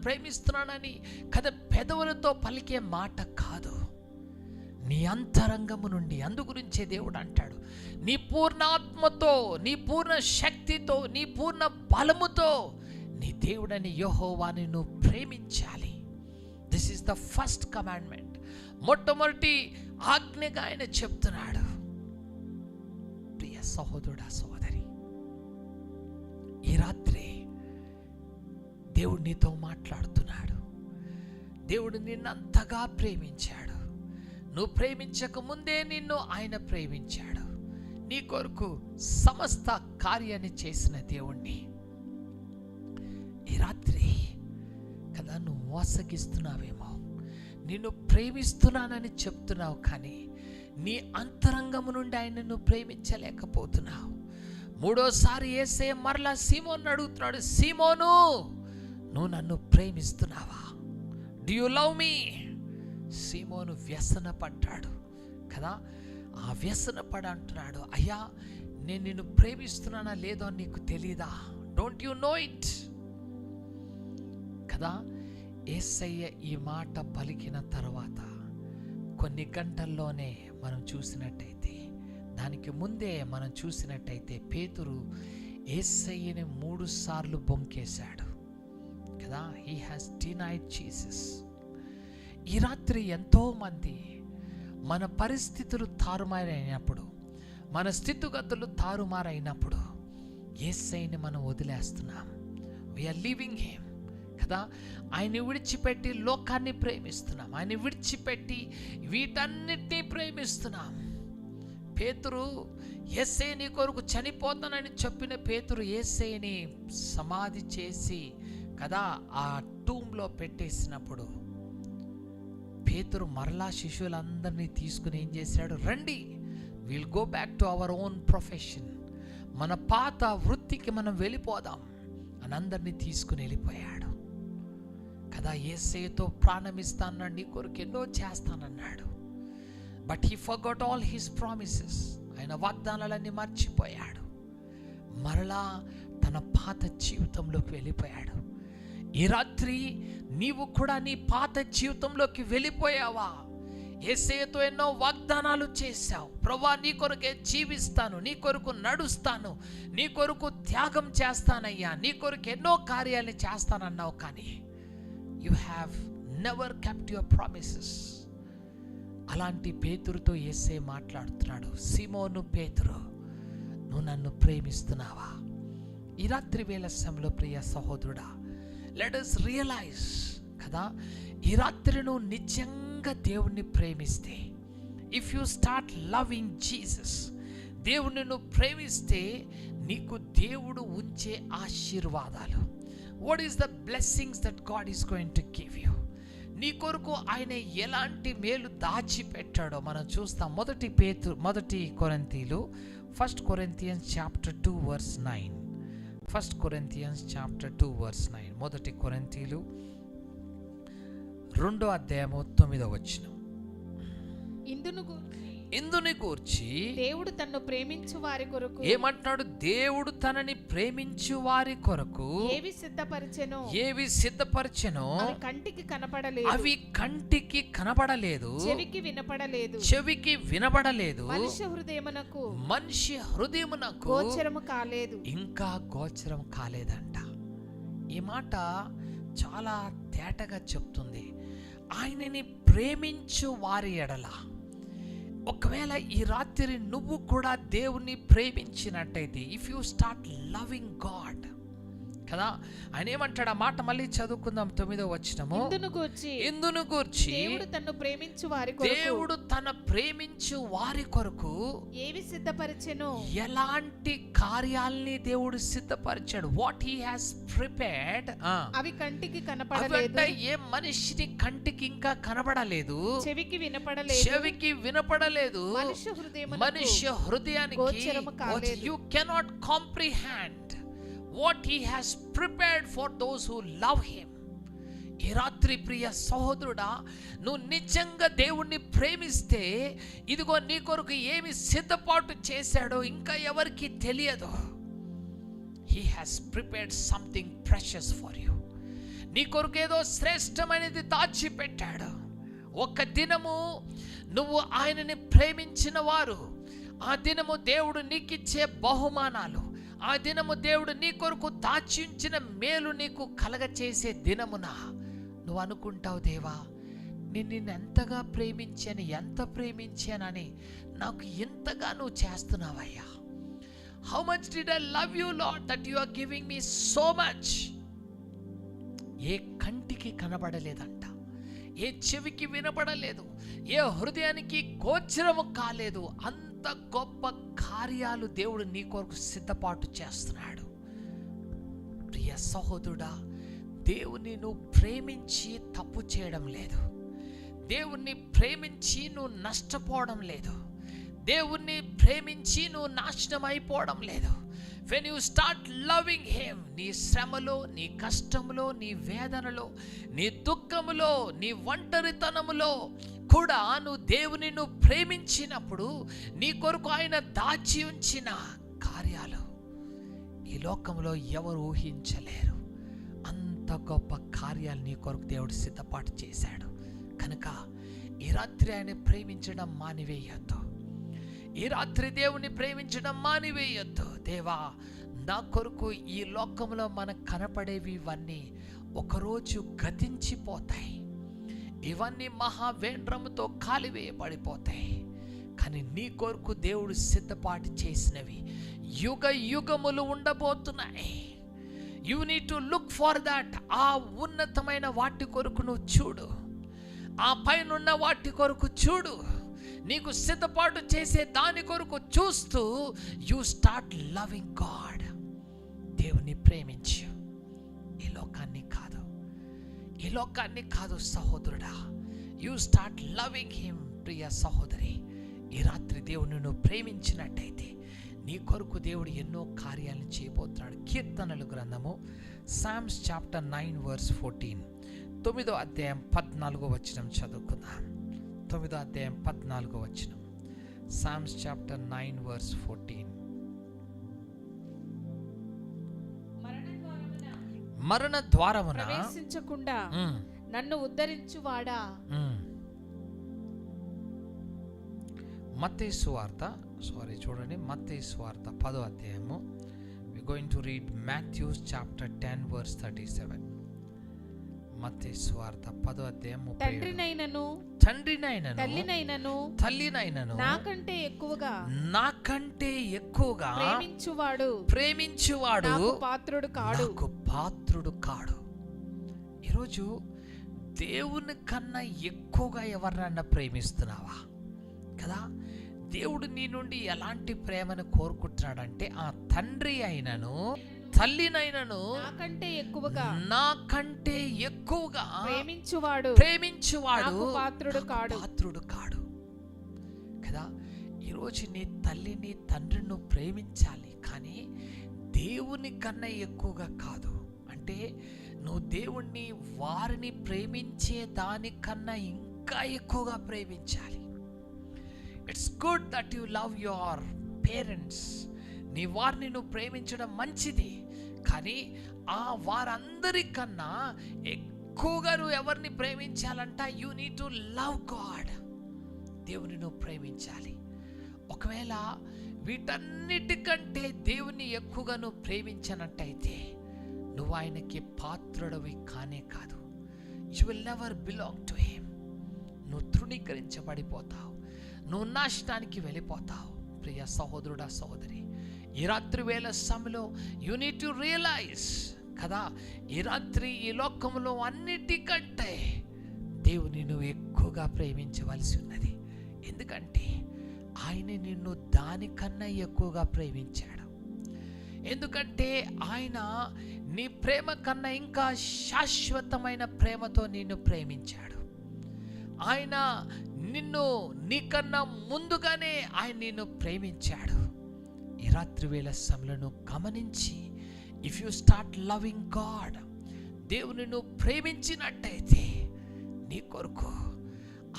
ప్రేమిస్తున్నానని కదా పెదవులతో పలికే మాట కాదు, నీ అంతరంగము నుండి. అందుగురించే దేవుడు అంటాడు, నీ పూర్ణ ఆత్మతో, నీ పూర్ణ శక్తితో, నీ పూర్ణ బలముతో నీ దేవుడని యెహోవాని నువ్వు ప్రేమించాలి. This is the first commandment. మొట్టమొదటి ఆజ్ఞగా ఆయన చెప్తున్నాడు. ప్రియ సహోదరుడా, సహోదరి, ఈ రాత్రి దేవుడు నీతో మాట్లాడుతున్నాడు. దేవుడు నిన్నంతగా ప్రేమించాడు. నువ్వు ప్రేమించక ముందే నిన్ను ఆయన ప్రేమించాడు. నీ కొరకు సమస్త కార్యాన్ని చేసిన దేవుణ్ణి ఈ రాత్రి కదా నువ్వు మోసగిస్తున్నావేమో. నిన్ను ప్రేమిస్తున్నానని చెప్తున్నావు, కానీ నీ అంతరంగము నుండి ఆయన నువ్వు ప్రేమించలేకపోతున్నావు. మూడోసారి యేసయ్య మరలా సీమోను అడుగుతున్నాడు, సీమోను, నువ్వు నన్ను ప్రేమిస్తున్నావా? Do you love me? సీమోను వ్యసన పడ్డాడు కదా. ఆ వ్యసన పడ అంటున్నాడు, అయ్యా నేను నిన్ను ప్రేమిస్తున్నానా లేదో నీకు తెలీదా? డోంట్ యు నో ఇట్ కదా. యేసయ్య ఈ మాట పలికిన తర్వాత కొన్ని గంటల్లోనే మనం చూసినట్టయితే, దానికి ముందే మనం చూసినట్టయితే, పేతురు యేసయ్యని 3 సార్లు బొంకేశాడు కదా. కదా, హీ హ్యాస్ డినైడ్ జీసస్. ఈ రాత్రి ఎంతోమంది మన పరిస్థితులు తారుమారైనప్పుడు, మన స్థితిగతులు తారుమారైనప్పుడు యేసయ్యని మనం వదిలేస్తున్నాం. వీఆర్ లీవింగ్ హిమ్ కదా. ఆయన విడిచిపెట్టి లోకాన్ని ప్రేమిస్తున్నాం, ఆయన విడిచిపెట్టి వీటన్నిటినీ ప్రేమిస్తున్నాం. పేతురు యేసయ్య నీ కొరకు చనిపోతానని చెప్పిన పేతురు యేసయ్యని సమాధి చేసి కదా ఆ టూమ్లో పెట్టేసినప్పుడు పేతురు మరలా శిష్యులందరినీ తీసుకుని ఏం చేశాడు, రండి will go back to our own profession, మన పాత వృత్తికి మనం వెళ్ళిపోదాం అని అందరినీ తీసుకుని వెళ్ళిపోయాడు కదా. యేసయ్యతో ప్రాణం ఇస్తానన్నాడు, నీ కొరకు ఎన్నో చేస్తానన్నాడు. But he forgot all his promises. ఆయన వాగ్దానాలన్నీ మర్చిపోయాడు, మరలా తన పాత జీవితంలోకి వెళ్ళిపోయాడు. ఈ రాత్రి నీవు కూడా నీ పాత జీవితంలోకి వెళ్ళిపోయావా? యేసయ్యతో ఎన్నో వాగ్దానాలు చేశావు. ప్రభువా నీ కొరకే జీవిస్తాను, నీ కొరకు నడుస్తాను, నీ కొరకు త్యాగం చేస్తానయ్యా, నీ కొరకు ఎన్నో కార్యాలను చేస్తానన్నావు. కానీ you have never kept your promises. అలాంటి పేతురుతో యేసయ్య మాట్లాడుతున్నాడు, సీమోను పేతురు, నువ్వు నన్ను ప్రేమిస్తున్నావా? ఈ రాత్రి వేళ సమయంలో ప్రియ సహోదరుడా, లెట్ us రియలైజ్ కదా, ఈ రాత్రి నువ్వు నిజంగా దేవుణ్ణి ప్రేమిస్తే, if you start loving Jesus, దేవుణ్ణి నువ్వు ప్రేమిస్తే నీకు దేవుడు ఉంచే ఆశీర్వాదాలు, what is the blessings that God is going to give you. నీ కొరకు ఆయన ఎలాంటి మేలు దాచిపెట్టాడో మనం చూస్తాం. మొదటి కొరింథీలు 1 Corinthians chapter 2 verse 9. 1 Corinthians chapter 2 verse 9. మొదటి కొరింథీలు 2వ అధ్యాయము 9వ వచనం. ఇందుని గూర్చి దేవుడు తన్ను ప్రేమించు వారి కొరకు ఏమంటున్నాడు? దేవుడు తనని ప్రేమించు వారి కొరకు ఏవి సిద్ధపరిచెనో అవి కంటికి కనపడలేదు, చెవికి వినపడలేదు, మనిషి హృదయమునకు ఇంకా గోచరము కాలేదంట. ఈ మాట చాలా తేటగా చెప్తుంది. ఆయనని ప్రేమించు వారి ఎడల, ఒకవేళ ఈ రాత్రి నువ్వు కూడా దేవుణ్ణి ప్రేమించినట్టయితే, if you start loving God కదా, ఆయన ఏమంటాడు? ఆ మాట మళ్ళీ చదువుకుందాం. 9వ వచనము. ఇందును గూర్చి దేవుడు తన ప్రేమించు వారి కొరకు ఏవి సిద్ధపరిచెను, ఎలాంటి కార్యాలని దేవుడు సిద్ధపరిచాడు. వాట్ హీ హాస్ ప్రిపేర్డ్, అవి కంటికి కనపడలేదు, ఏ మనిషిని కంటికి ఇంకా కనబడలేదు, చెవికి వినపడలేదు, మనుష్య హృదయానికి you cannot comprehend what he has prepared for those who love him. ఈ రాత్రి ప్రియ సహోదరుడా, నువ్వు నిజంగా దేవుణ్ణి ప్రేమిస్తే ఇదిగో నీ కొరకు ఏమి సిద్ధపాటు చేశాడో ఇంకా ఎవరికి తెలియదు. he has prepared something precious for you. నీ కొరకు ఏదో శ్రేష్టమైనది దాచిపెట్టాడు. ఒక దినము నువ్వు ఆయనని ప్రేమించిన వారు, ఆ దినము దేవుడు నీకిచ్చే బహుమానాలు, ఆ దినము దేవుడు నీ కొరకు దాచించిన మేలు నీకు కలగచేసే దినమున నువ్వు అనుకుంటావు, దేవా నేను నిన్ను ఎంతగా ప్రేమించాను, ఎంత ప్రేమించానని నాకు ఎంతగా నువ్వు చేస్తున్నావయ్యా. How much did I love you lord that you are giving me so much. ఏ కంటికి కనబడలేదంట, ఏ చెవికి వినపడలేదు, ఏ హృదయానికి గోచరము కాలేదు, అంత గొప్ప కార్యాలు దేవుడు నీ కొరకు సిద్ధపాటు చేస్తున్నాడు. ప్రియ సహోదరుడా, దేవుని నువ్వు ప్రేమించి తప్పు చేయడం లేదు, దేవుణ్ణి ప్రేమించి నువ్వు నష్టపోవడం లేదు, దేవుణ్ణి ప్రేమించి నువ్వు నాశనం అయిపోవడం లేదు. when you start loving him, నీ శ్రమలో, నీ కష్టములో, నీ వేదనలో, నీ దుఃఖములో, నీ ఒంటరితనములో కూడా నువ్వు దేవుని నువ్వు ప్రేమించినప్పుడు నీ కొరకు ఆయన దాచి ఉంచిన కార్యాలు ఈ లోకంలో ఎవరు ఊహించలేరు. అంత గొప్ప కార్యాలు నీ కొరకు దేవుడు సిద్ధపాటు చేశాడు. కనుక ఈ రాత్రి ఆయన ప్రేమించడం మానివేయొద్దు. ఈ రాత్రి దేవుని ప్రేమించడం మానివేయొద్దు. దేవా నా కొరకు ఈ లోకంలో మనకు కనపడేవి ఇవన్నీ ఒకరోజు గతించిపోతాయి. ఇవన్నీ మహావేంద్రముతో కాలివేయబడిపోతాయి. కానీ నీ కొరకు దేవుడు సిద్ధపాటు చేసినవి యుగ యుగములు ఉండబోతున్నాయి. You need to look for that. ఆ ఉన్నతమైన వాటి కొరకు నువ్వు చూడు, ఆ పైనున్న వాటి కొరకు చూడు. నీకు సిద్ధపాటు చేసే దాని కొరకు చూస్తూ యు స్టార్ట్ లవింగ్ గాడ్. దేవుని ప్రేమించు. ఈ లోకాన్ని కాదు సహోదరుడా. You start loving him. ప్రియ సహోదరి, ఈ రాత్రి దేవుని నువ్వు ప్రేమించినట్టయితే నీ కొరకు దేవుడు ఎన్నో కార్యాలను చేయబోతున్నాడు. కీర్తనలు గ్రంథము సామ్స్ చాప్టర్ 9 verse 14, 9వ అధ్యాయం 14వ వచనం చదువుకుందాం. 9వ అధ్యాయం 14వ వచనం. Psalms chapter 9 verse 14. మరణ ద్వారమున ప్రవేశించకుండా నన్ను ఉద్ధరించువాడా. మత్తయి సువార్త చూడండి, మత్తయి సువార్త 10వ అధ్యాయము. We going to read Matthew's chapter 10 verse 37. మత్తయి సువార్త 10వ అధ్యాయం 37. తండ్రినైనను తల్లినైనను నాకంటే ఎక్కువగా ప్రేమించువాడు నాకు పాత్రుడు కాడు. ఈరోజు దేవుని కన్నా ఎక్కువగా ఎవరినన్నా ప్రేమిస్తున్నావా? కదా, దేవుడు నీ నుండి ఎలాంటి ప్రేమను కోరుకుంటున్నాడంటే ఆ తండ్రి అయినను తల్లినైనను నాకంటే ఎక్కువగా ప్రేమించువాడు పాత్రుడు కాడు. కదా, ఈరోజు నీ తల్లిని తండ్రిని ప్రేమించాలి, కానీ దేవుని కన్నా ఎక్కువగా కాదు. అంటే నువ్వు దేవుణ్ణి వారిని ప్రేమించే దానికన్నా ఇంకా ఎక్కువగా ప్రేమించాలి. It's good that you love your parents. నీ వారిని నువ్వు ప్రేమించడం మంచిది, కానీ ఆ వారందరికన్నా ఎక్కువగా నువ్వు ఎవరిని ప్రేమించాలంట? You need to love God. దేవుని నువ్వు ప్రేమించాలి. ఒకవేళ వీటన్నిటికంటే దేవుని ఎక్కువగా నువ్వు ప్రేమించనట్టయితే నువ్వు ఆయనకి పాత్రుడవి కానే కాదు. You will never belong to him. నువ్వు తృణీకరించబడిపోతావు, నువ్వు నాశనానికి వెళ్ళిపోతావు. ప్రియ సహోదరుడా, సహోదరి, ఈ రాత్రి వేళ సమయంలో యు నీడ్ టు రియలైజ్ కదా, ఈ రాత్రి ఈ లోకంలో అన్నిటికంటే దేవుని నువ్వు ఎక్కువగా ప్రేమించవలసి ఉన్నది. ఎందుకంటే ఆయన నిన్ను దానికన్నా ఎక్కువగా ప్రేమించాడు. ఎందుకంటే ఆయన నీ ప్రేమ కన్నా ఇంకా శాశ్వతమైన ప్రేమతో నిన్ను ప్రేమించాడు. ఆయన నీకన్నా ముందుగానే ఆయన నిన్ను ప్రేమించాడు. ఈ రాత్రి వేళ సమయంలో గమనించి, if you start loving God, దేవుని నువ్వు ప్రేమించినట్టయితే నీ కొరకు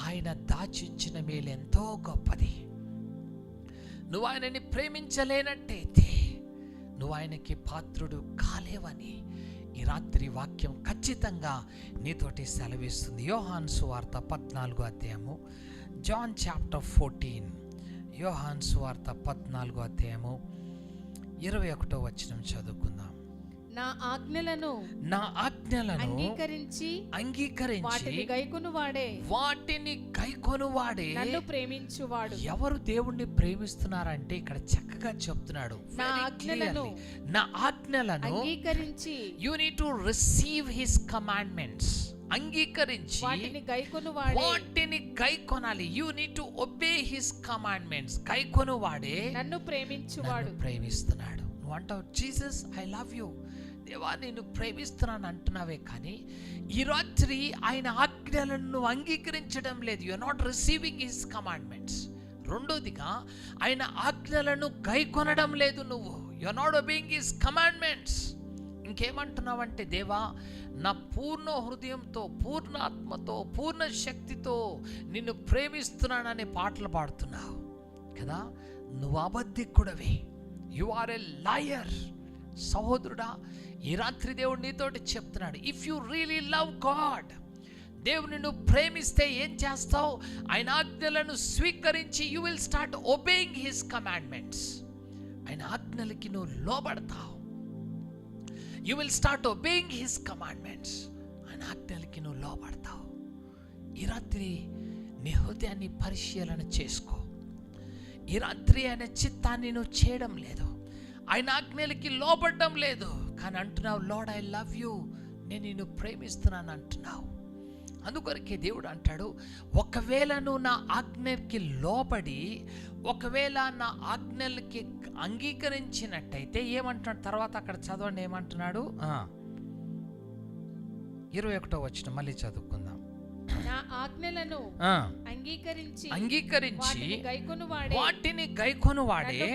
ఆయన దాచించిన మేలు ఎంతో గొప్పది. నువ్వు ఆయనని ప్రేమించలేనట్టయితే నువ్వు ఆయనకి పాత్రుడు కాలేవని ఈ రాత్రి వాక్యం ఖచ్చితంగా నీతోటి సెలవిస్తుంది. యోహాను సువార్త 14వ అధ్యాయము, జాన్ చాప్టర్ 14. యోహాను సువార్త 14వ అధ్యాయము 21వ వచనం చదువుకుందాం. నా ఆజ్ఞలను అంగీకరించి వాటిని గైకొనువాడే నన్ను ప్రేమించువాడు. ఎవరు దేవుణ్ణి ప్రేమిస్తున్నారంటే ఇక్కడ చక్కగా చెప్తున్నాడు. నా ఆజ్ఞలను అంగీకరించి you need to receive his commandments. అంగీకరించి వాటిని గైకొనాలి. You need to obey his commandments. గైకొనువాడే నన్ను ప్రేమిస్తున్నాడు. నువ్వు అంటావు, జీసస్ ఐ లవ్ యూ, దేవా నేను ప్రేమిస్తున్నాను అంటున్నావే, కానీ ఈ రాత్రి ఆయన ఆజ్ఞలను నువ్వు అంగీకరించడం లేదు. You are not receiving his commandments. రెండోదిగా ఆయన ఆజ్ఞలను గైకొనడం లేదు నువ్వు. You are not obeying his commandments. ఇంకేమంటున్నావంటే, దేవా నా పూర్ణ హృదయంతో, పూర్ణ ఆత్మతో, పూర్ణ శక్తితో నిన్ను ప్రేమిస్తున్నాననే పాటలు పాడుతున్నావు కదా. నువ్వు అబద్ధికుడవే. You are a liar. సహోదరుడా, ఈ రాత్రి దేవుడు నీతోటి చెప్తున్నాడు, if you really love God, దేవుని నువ్వు ప్రేమిస్తే ఏం చేస్తావు? ఆయన ఆజ్ఞలను స్వీకరించి you will start obeying his commandments. ఆయన ఆజ్ఞలకి నువ్వు లోబడతావు. You will start obeying his commandments. ఆయన ఆజ్ఞలకి నువ్వు లోబడతావు. ఈ రాత్రి నీ హృదయాన్ని పరిశీలన చేసుకో. ఈ రాత్రి ఆయన చిత్తాన్ని నువ్వు చేయడం లేదు, ఆయన ఆజ్ఞలకి లోబడడం లేదు, కానీ అంటున్నావు, లార్డ్ ఐ లవ్ యూ, నేను నిన్ను ప్రేమిస్తున్నాను అంటున్నావు. అందుకొరకే దేవుడు అంటాడు, ఒకవేళ నువ్వు నా ఆజ్ఞలకి లోబడి, ఒకవేళ నా ఆజ్ఞలకి అంగీకరించినట్టయితే ఏమంటున్నాడు తర్వాత అక్కడ చదవండి, ఏమంటున్నాడు? 21వ వచనం మళ్ళీ చదువుకుందాం. నా ఆజ్ఞలను అంగీకరించి వాటిని గైకొనువాడే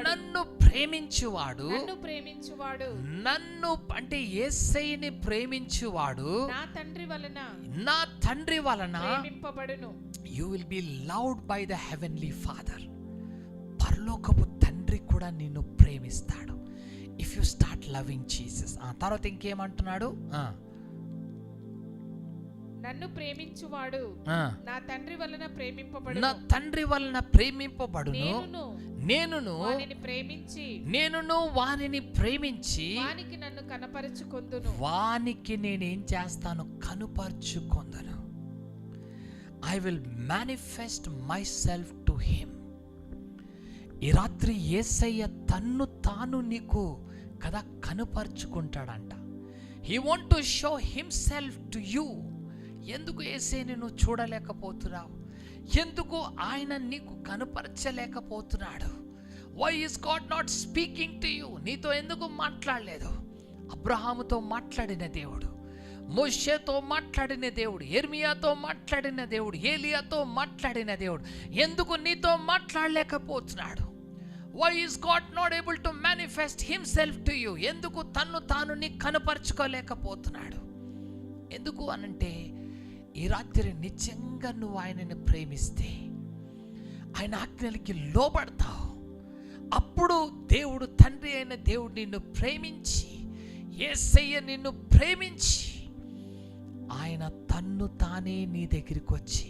నన్ను ప్రేమించువాడు. నన్ను అంటే యేసయ్యని ప్రేమించువాడు నా తండ్రి వలన you will be loved by the heavenly father. పరలోకపు తండ్రి కూడా నిన్ను ప్రేమిస్తాడు if you start loving Jesus. తర్వాత ఇంకేమంటున్నాడు? నన్ను ప్రేమించువాడు నా తండ్రి వలన ప్రేమింపబడును. నా తండ్రి వలన ప్రేమింపబడును. నేనును వానిని ప్రేమించి వానికి నన్ను కనపరుచుకొందును. వానికి నేనేం చేస్తాను? కనుపరుచుకొందును. I will manifest myself to him. ఈ రాత్రి యేసయ్య తన్ను తాను నీకు కదా కనుపరుచుకుంటాడంట. He want to show himself to you. ఎందుకు యేసయ్యని నువ్వు చూడలేకపోతున్నావు? ఎందుకు ఆయన నీకు కనుపరచలేకపోతున్నాడు? Why is God not speaking to you? నీతో ఎందుకు మాట్లాడలేదు? అబ్రహాముతో మాట్లాడిన దేవుడు, మోషేతో మాట్లాడిన దేవుడు, యెర్మియాతో మాట్లాడిన దేవుడు, ఏలియాతో మాట్లాడిన దేవుడు ఎందుకు నీతో మాట్లాడలేకపోతున్నాడు? Why is God not able to manifest himself to you? ఎందుకు తన్ను తాను నీకు కనపరుచుకోలేకపోతున్నాడు? ఎందుకు అనంటే, ఈ రాత్రి నిజంగా నువ్వు ఆయనని ప్రేమిస్తే, ఆయన ఆజ్ఞలకి లోబడతావు. అప్పుడు దేవుడు, తండ్రి అయిన దేవుడు నిన్ను ప్రేమించి, యేసయ్య నిన్ను ప్రేమించి, ఆయన తన్ను తానే నీ దగ్గరికి వచ్చి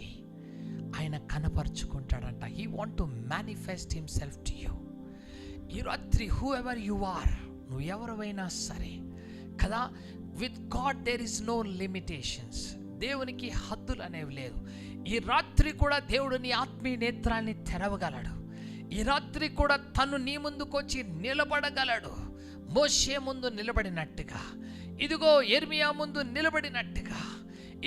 ఆయన కనపరుచుకుంటాడంట. He want to manifest himself to you. ఈ రాత్రి హూ ఎవర్ యు ఆర్, నువ్వు ఎవరైనా సరే కదా, with God there is no limitations. దేవునికి హద్దులు అనేవి లేదు. ఈ రాత్రి కూడా దేవుడు నీ ఆత్మీయ నేత్రాన్ని తెరవగలడు. ఈ రాత్రి కూడా తను నీ ముందుకు వచ్చి నిలబడగలడు. మోషే ముందు నిలబడినట్టుగా, ఇదిగో యెర్మియా ముందు నిలబడినట్టుగా,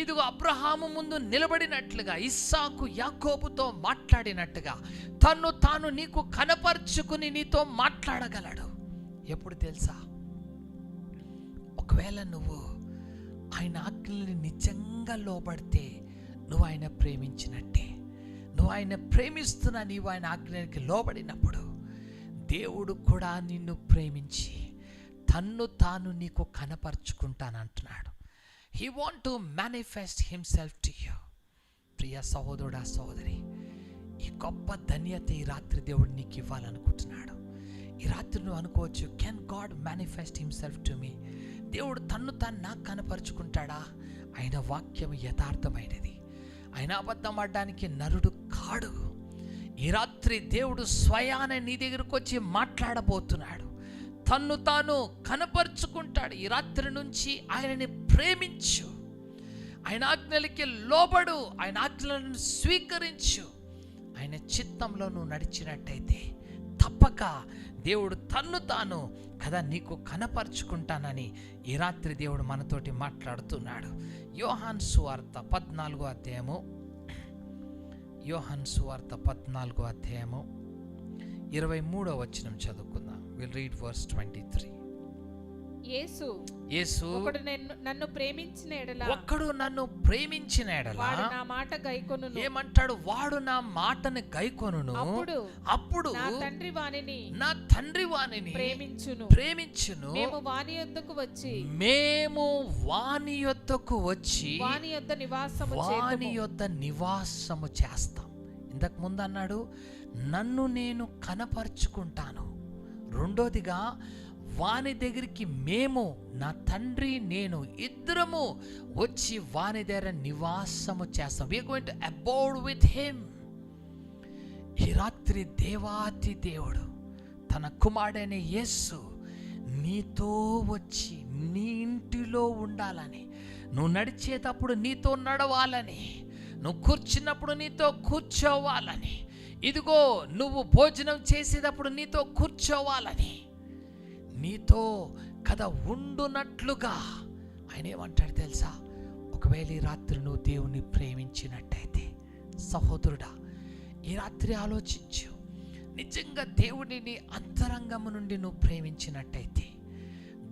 ఇదిగో అబ్రహాము ముందు నిలబడినట్లుగా, ఇస్సాకు యాకోబుతో మాట్లాడినట్టుగా తన్ను తాను నీకు కనపరుచుకుని నీతో మాట్లాడగలడు. ఎప్పుడు తెలుసా? ఒకవేళ నువ్వు ఆయన ఆజ్ఞల్ని నిజంగా లోబడితే నువ్వు ఆయన ప్రేమించినట్టే. నువ్వు ఆయన ప్రేమిస్తున్నా, నీవు ఆయన ఆజ్ఞలకి లోబడినప్పుడు దేవుడు కూడా నిన్ను ప్రేమించి తన్ను తాను నీకు కనపరుచుకుంటానంటున్నాడు. He want to manifest himself to you. ప్రియ సహోదరుడా, సహోదరి, ఈ గొప్ప ధన్యత ఈ రాత్రి దేవుడు నీకు ఇవ్వాలనుకుంటున్నాడు. ఈ రాత్రి నువ్వు అనుకోవచ్చు, can God manifest himself to me? దేవుడు తన్ను తాను నాకు కనపరుచుకుంటాడా? ఆయన వాక్యం యథార్థమైనది, ఆయన అబద్ధం ఆడడానికి నరుడు కాడు. ఈ రాత్రి దేవుడు స్వయాన నీ దగ్గరకు వచ్చి మాట్లాడబోతున్నాడు. తన్ను తాను కనపరుచుకుంటాడు. ఈ రాత్రి నుంచి ఆయనని ప్రేమించు, ఆయన ఆజ్ఞలకి లోబడు, ఆయన ఆజ్ఞలను స్వీకరించు. ఆయన చిత్తంలో నువ్వు నడిచినట్టయితే తప్పక దేవుడు తన్ను తాను కదా నీకు కనపరుచుకుంటానని ఈ రాత్రి దేవుడు మనతోటి మాట్లాడుతున్నాడు. యోహాను సువార్త 14వ అధ్యాయము, యోహాను సువార్త 14వ అధ్యాయము 23వ వచనం చదువుకుందాం. Will read verse 23. యేసు ఒకడు నన్ను ప్రేమించిన ఎడల వాడు నా మాట గైకొనును. ఏమంటాడు? వాడు నా మాటను గైకొనును. అప్పుడు నా తండ్రి వానిని ప్రేమించును. మేము వాని యొద్దకు వచ్చి వాని యొద్ద నివాసము చేస్తాం. ఇంతకు ముందు అన్నాడు, నన్ను నేను కనపరుచుకుంటాను. రెండోదిగా, వాని దగ్గరికి మేము, నా తండ్రి నేను ఇద్దరము వచ్చి వాని దగ్గర నివాసము చేస్తాం. we are going to abode with him. ఈ రాత్రి దేవాతి దేవుడు తన కుమారుడైన యేసు నీతో వచ్చి నీ ఇంటిలో ఉండాలని, నువ్వు నడిచేటప్పుడు నీతో నడవాలని, నువ్వు కూర్చున్నప్పుడు నీతో కూర్చోవాలని, ఇదిగో నువ్వు భోజనం చేసేటప్పుడు నీతో కూర్చోవాలని, నీతో కదా ఉండునట్లుగా ఆయన ఏమంటాడు తెలుసా? ఒకవేళ ఈ రాత్రి నువ్వు దేవుణ్ణి ప్రేమించినట్టయితే, సహోదరుడా ఈ రాత్రి ఆలోచించు. నిజంగా దేవుడిని నీ అంతరంగము నుండి నువ్వు ప్రేమించినట్టయితే,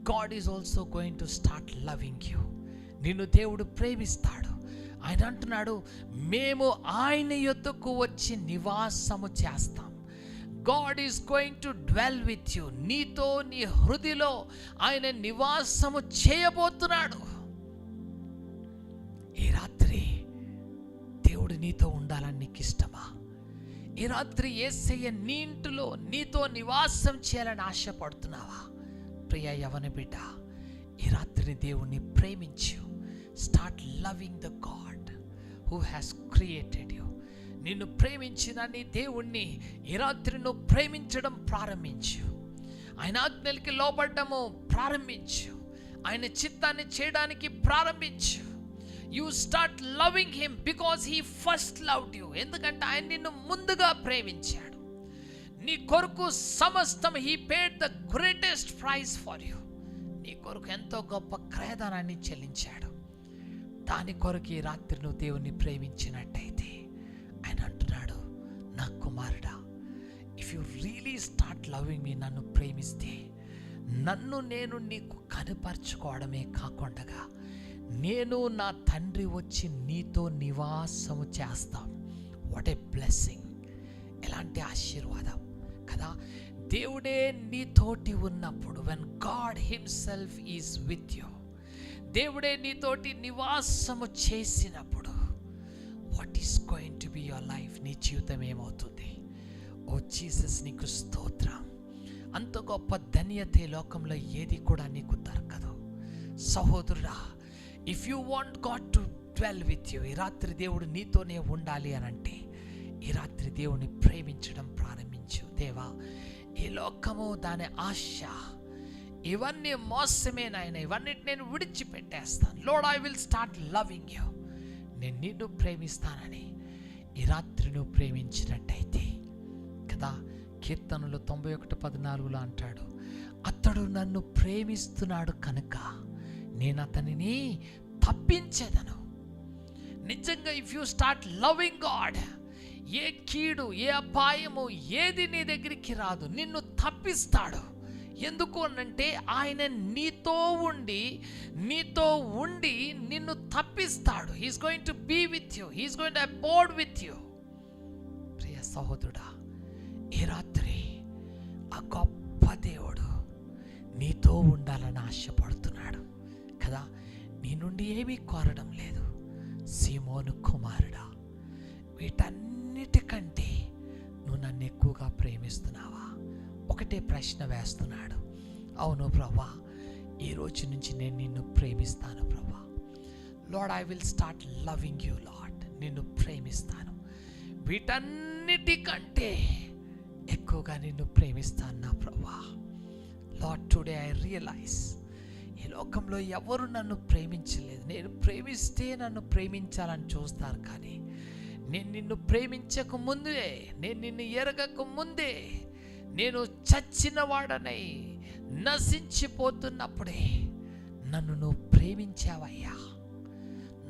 God is also going to start loving you. నిన్ను దేవుడు ప్రేమిస్తాడు. ఆయన అంటున్నాడు, మేము ఆయన యొద్దకు వచ్చి నివాసము చేస్తాం. God is going to dwell with you. నీతో నీ హృదయలో ఆయన నివాసము చేయబోతున్నాడు. ఈ రాత్రి దేవుడు నీతో ఉండాలని నీకు ఇష్టమా? ఈ రాత్రి యేసయ్య నీ ఇంటిలో నీతో నివాసం చేయాలని ఆశపడుతున్నావా? ప్రియ యవన బిడ్డ, ఈ రాత్రి దేవుణ్ణి ప్రేమించు. Start loving the God who has created you. నిన్ను ప్రేమించిన నీ దేవుణ్ణి ఈ రాత్రి నువ్వు ప్రేమించడం ప్రారంభించు. ఆయన ఆజ్ఞలకి లోబడ్డము ప్రారంభించు. ఆయన చిత్తాన్ని చేయడానికి ప్రారంభించు. You start loving him because he first loved you. ఎందుకంటే ఆయన నిన్ను ముందుగా ప్రేమించాడు. నీ కొరకు సమస్తం, he paid the greatest price for you. నీ కొరకు ఎంతో గొప్ప క్రయధనాన్ని చెల్లించాడు. దాని కొరకు ఈ రాత్రి నువ్వు దేవుణ్ణి ప్రేమించినట్టయితే ఆయన అంటున్నాడు, నా కుమారుడా, if you really start loving మీ, నన్ను ప్రేమిస్తే నన్ను నేను నీకు కనపరుచుకోవడమే కాకుండా నేను నా తండ్రి వచ్చి నీతో నివాసము చేస్తాం. What a blessing! ఎలాంటి ఆశీర్వాదం కదా! దేవుడే నీతోటి ఉన్నప్పుడు, when God himself is with you, దేవుడే నీతోటి నివాసము చేసినప్పుడు, what is going to be your life? నీ జీవితం ఏమవుతుంది? ఓ జీసస్, నీకు స్తోత్రం. అంత గొప్ప ధన్యత ఈ లోకంలో ఏది కూడా నీకు దొరకదు. సహోదరుడా, if you want God to dwell with you, ఈ రాత్రి దేవుడు నీతోనే ఉండాలి అని అంటే, ఈ రాత్రి దేవుని ప్రేమించడం ప్రారంభించు. దేవా, ఈ లోకము దాని ఆశ ఇవన్నీ మోసమే నాయన, ఇవన్నిటి నేను విడిచిపెట్టేస్తాను. Lord, I will start loving you. నేను నిన్ను ప్రేమిస్తానని ఈ రాత్రి నువ్వు ప్రేమించినట్టయితే కదా, కీర్తనలు 91:14 అంటాడు, అతడు నన్ను ప్రేమిస్తున్నాడు కనుక నేను అతనిని తప్పించేదను. నిజంగా if you start loving God, ఏ కీడు, ఏ అపాయము, ఏది నీ దగ్గరికి రాదు. నిన్ను తప్పిస్తాడు. ఎందుకు అనంటే ఆయన నీతో ఉండి నిన్ను తప్పిస్తాడు. He's going to be with you, he's going to aboard with you. ప్రియ సహోదరుడా, ఈ రాత్రి ఆ గొప్ప దేవుడు నీతో ఉండాలని ఆశపడుతున్నాడు కదా. నీ నుండి ఏమీ కోరడం లేదు. సీమోను కుమారుడా, వీటన్నిటికంటే నువ్వు నన్ను ఎక్కువగా ప్రేమిస్తున్నావా? ఒకటే ప్రశ్న వేస్తున్నాడు. అవును ప్రభా, ఈ రోజు నుంచి నేను నిన్ను ప్రేమిస్తాను ప్రభా. Lord, I will start loving you lord. నిన్ను ప్రేమిస్తాను, వీటన్నిటికంటే ఎక్కువగా నిన్ను ప్రేమిస్తాను నా ప్రభా. లార్డ్, టుడే ఐ రియలైజ్, ఈ లోకంలో ఎవరు నన్ను ప్రేమించలేదు. నేను ప్రేమిస్తే నన్ను ప్రేమించాలని చూస్తారు, కానీ నేను నిన్ను ప్రేమించక ముందే, నేను నిన్ను ఎరగక ముందే, నేను చచ్చిన వాడనై నశించిపోతున్నప్పుడే నన్ను నువ్వు ప్రేమించావయ్యా.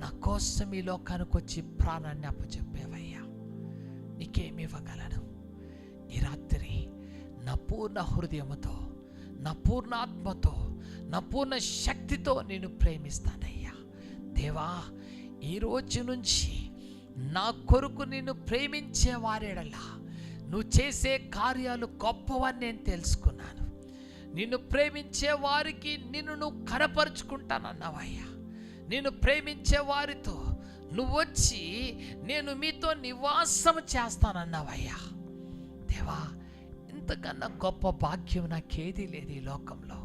నా కోసం ఈ లోకానికి వచ్చి ప్రాణాన్ని అప్పచెప్పావయ్యా. నీకేమి ఇవ్వగలను? ఈ రాత్రి నా పూర్ణ హృదయముతో, నా పూర్ణ ఆత్మతో, నా పూర్ణ శక్తితో నేను ప్రేమిస్తానయ్యా. దేవా, ఈ రోజు నుంచి నా కొరకు నిన్ను ప్రేమించే వారేడలా నువ్వు చేసే కార్యాలు గొప్పవని నేను తెలుసుకున్నాను. నిన్ను ప్రేమించే వారికి నిన్ను నువ్వు కనపరుచుకుంటానన్నావయ్యా. నిన్ను ప్రేమించే వారితో నువ్వు వచ్చి నేను మీతో నివాసం చేస్తానన్నావయ్యా. దేవా, ఇంతకన్నా గొప్ప భాగ్యం నాకేదీ లేదు ఈ లోకంలో.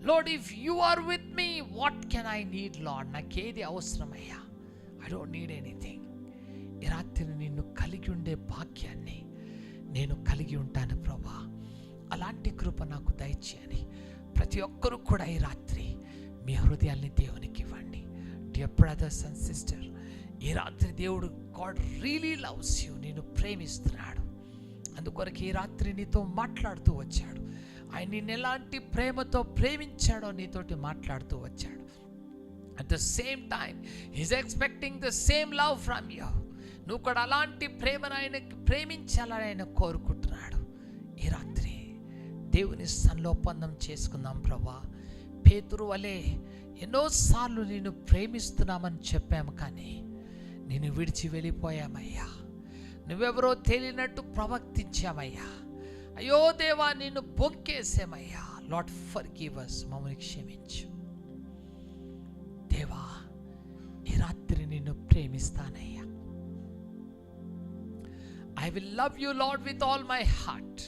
Lord, if you are with me, what can I need Lord? నాకేది అవసరమయ్యా? I don't need anything. ఈ రాత్రి నిన్ను కలిగి ఉండే భాగ్యాన్ని నేను కలిగి ఉంటాను ప్రభా. అలాంటి కృప నాకు దయచేయని ప్రతి ఒక్కరూ కూడా ఈ రాత్రి మీ హృదయాల్ని దేవునికి ఇవ్వండి. డియర్ బ్రదర్స్ అండ్ సిస్టర్, ఈ రాత్రి దేవుడు గాడ్ రియలీ లవ్స్ యూ, నేను ప్రేమిస్తున్నాడు. అందుకొరకు ఈ రాత్రి నీతో మాట్లాడుతూ వచ్చాడు. ఆయన నిన్ను ఎలాంటి ప్రేమతో ప్రేమించాడో నీతోటి మాట్లాడుతూ వచ్చాడు. At the same time he's expecting the same love from you. నువ్వు కూడా అలాంటి ప్రేమను ఆయనకి ప్రేమించాలని ఆయన కోరుకుంటున్నాడు. ఈ రాత్రి దేవుని సన్నిధిలో ఒప్పందం చేసుకుందాం. ప్రభా, పేతురు వలె ఎన్నోసార్లు నేను ప్రేమిస్తున్నామని చెప్పాము, కానీ నేను విడిచి వెళ్ళిపోయామయ్యా. నువ్వెవరో తెలియనట్టు ప్రవర్తించామయ్యా. అయ్యో దేవా, నిన్ను బొంకేసామయ్యా. లార్డ్ ఫర్గివ్ us, మమ్మల్ని క్షమించు దేవా. ఈ రాత్రి నిన్ను ప్రేమిస్తానయ్యా. I will love you Lord with all my heart.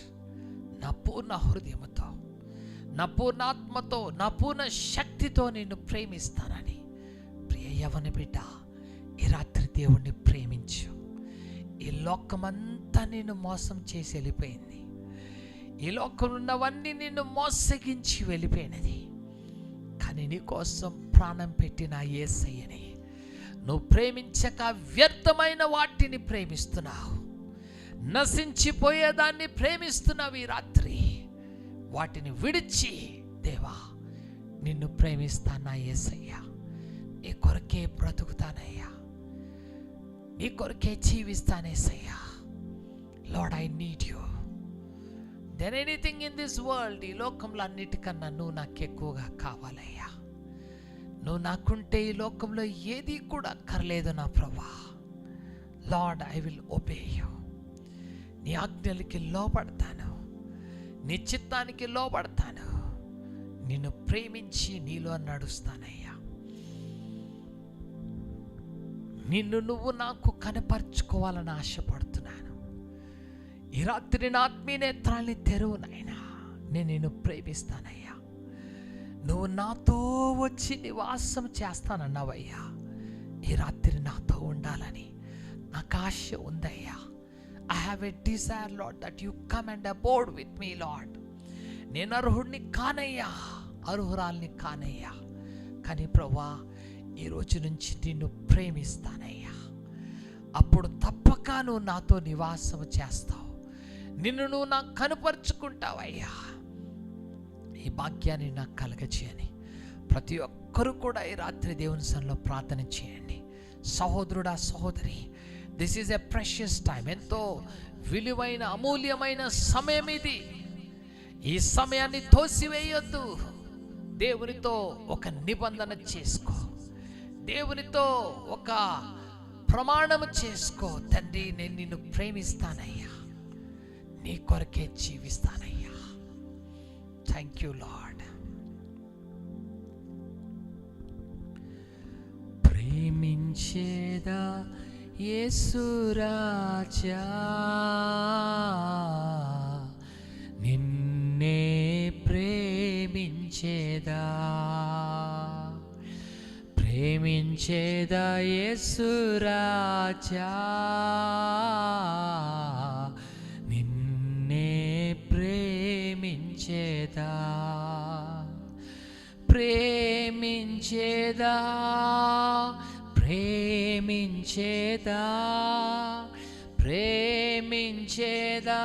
నా పూర్ణ హృదయముతో, నా పూర్ణ ఆత్మతో, నా పూర్ణ శక్తితో నిన్ను ప్రేమిస్తానని ప్రియ యవన బిడ్డ, ఈ రాత్రి దేవుణ్ణి ప్రేమించు. ఈ లోకమంతా నిన్ను మోసం చేసి వెళ్ళిపోయింది. ఈ లోకంలో ఉన్నవన్నీ నిన్ను మోసగించి వెళ్ళిపోయినది. కానీ నీ కోసం ప్రాణం పెట్టిన యేసయ్యని నువ్వు ప్రేమించక వ్యర్థమైన వాటిని ప్రేమిస్తున్నావు. నశించిపోయేదాన్ని ప్రేమిస్తున్నావు. ఈ రాత్రి వాటిని విడిచి దేవా నిన్ను ప్రేమిస్తానా యేసయ్యా. నీ కొరకే బ్రతుకుతానయ్యా, నీ కొరకే జీవిస్తానేసయ్యా. Lord, I need you then anything in this world. ఈ లోకంలో అన్నిటికన్నా నువ్వు నాకు ఎక్కువగా కావాలయ్యా. నువ్వు నాకుంటే ఈ లోకంలో ఏది కూడా అక్కర్లేదు నా ప్రభా. Lord, I will obey you. నీ ఆజ్ఞలకి లోపడతాను, నీ చిత్తానికి లోపడతాను. నిన్ను ప్రేమించి నీలో నడుస్తానయ్యా. నిన్ను నువ్వు నాకు కనపరుచుకోవాలని ఆశపడుతున్నాను. ఈ రాత్రి నా ఆత్మీయ నేత్రాల్ని తెరువు నాయనా. నేను నిన్ను ప్రేమిస్తానయ్యా. నువ్వు నాతో వచ్చి నివాసం చేస్తానన్నావయ్యా. ఈ రాత్రి నాతో ఉండాలని నాకు ఆశ ఉందయ్యా. I have a desire, Lord, that you come and abode with me, Lord. నేను అర్హుడిని కానయ్యా, అర్హురాల్ని కానయ్యా. కానీ ప్రభువా, ఈ రోజు నుంచి నిన్ను ప్రేమిస్తానయ్యా. అప్పుడు తప్పక నువ్వు నాతో నివాసం చేస్తావు. నిన్ను నువ్వు నాకు కనుపరుచుకుంటావయ్యా. ఈ భాగ్యాన్ని నాకు కలగచేయని ప్రతి ఒక్కరూ కూడా ఈ రాత్రి దేవుని సన్నిధిలో ప్రార్థన చేయండి. సహోదరుడా, సహోదరి, this is a precious time. ఎంతో విలువైన అమూల్యమైన సమయం ఇది. ఈ సమయాన్ని తోసివేయొద్దు. దేవునితో ఒక నిబంధన చేసుకో, దేవునితో ఒక ప్రమాణం చేసుకో. తండ్రి, నేను నిన్ను ప్రేమిస్తానయ్యా, నీ కొరకే జీవిస్తానయ్యా. Thank you Lord. ప్రేమించేదా యేసు రాజా, నిన్నే ప్రేమించేదా. ప్రేమించేదా యేసు రాజా, నిన్నే ప్రేమించేదా. ప్రేమించేదా, ప్రేమించేదా, ప్రేమించేదా,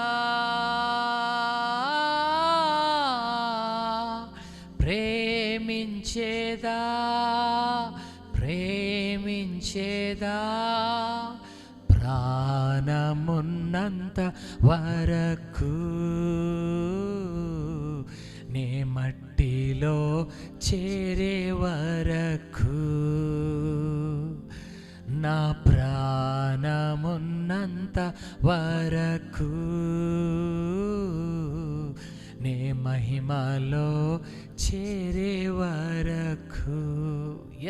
ప్రేమించేదా, ప్రేమించేదా. ప్రాణమున్నంత వరకు నే మట్టిలో చేరే వరకు, నా ప్రాణమున్నంత వరకు నే మహిమలో చేరే వరకు.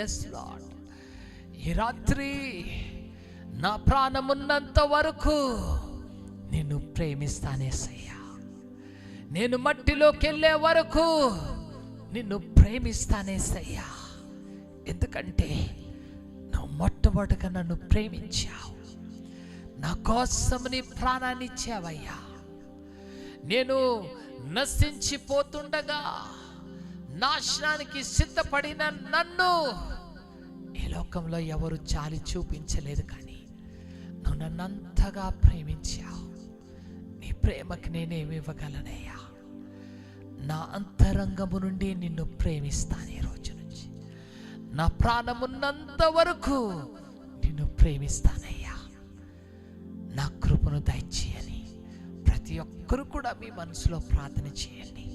ఎస్ లార్డ్, ఈ రాత్రి నా ప్రాణమున్నంత వరకు నిన్ను ప్రేమిస్తానేసయ్యా. నేను మట్టిలోకి వెళ్ళే వరకు నిన్ను ప్రేమిస్తానేసయ్యా. ఎందుకంటే నువ్వు మొట్టమొదటిగా నన్ను ప్రేమించావు, నా కోసం నీ ప్రాణాన్ని ఇచ్చావయ్యా. నేను నశించిపోతుండగా నాశనానికి సిద్ధపడిన నన్ను ఈ లోకంలో ఎవరు జాలి చూపించలేదు, కానీ నువ్వు నన్నంతగా ప్రేమించావు. నీ ప్రేమకి నేనేమి ఇవ్వగలనయ్యా? నా అంతరంగము నుండి నిన్ను ప్రేమిస్తాను. ఈ రోజు నుంచి నా ప్రాణమున్నంత వరకు నిన్ను ప్రేమిస్తానయ్యా. నా కృపను దయచేయని ప్రతి ఒక్కరు కూడా మీ మనసులో ప్రార్థన చేయండి.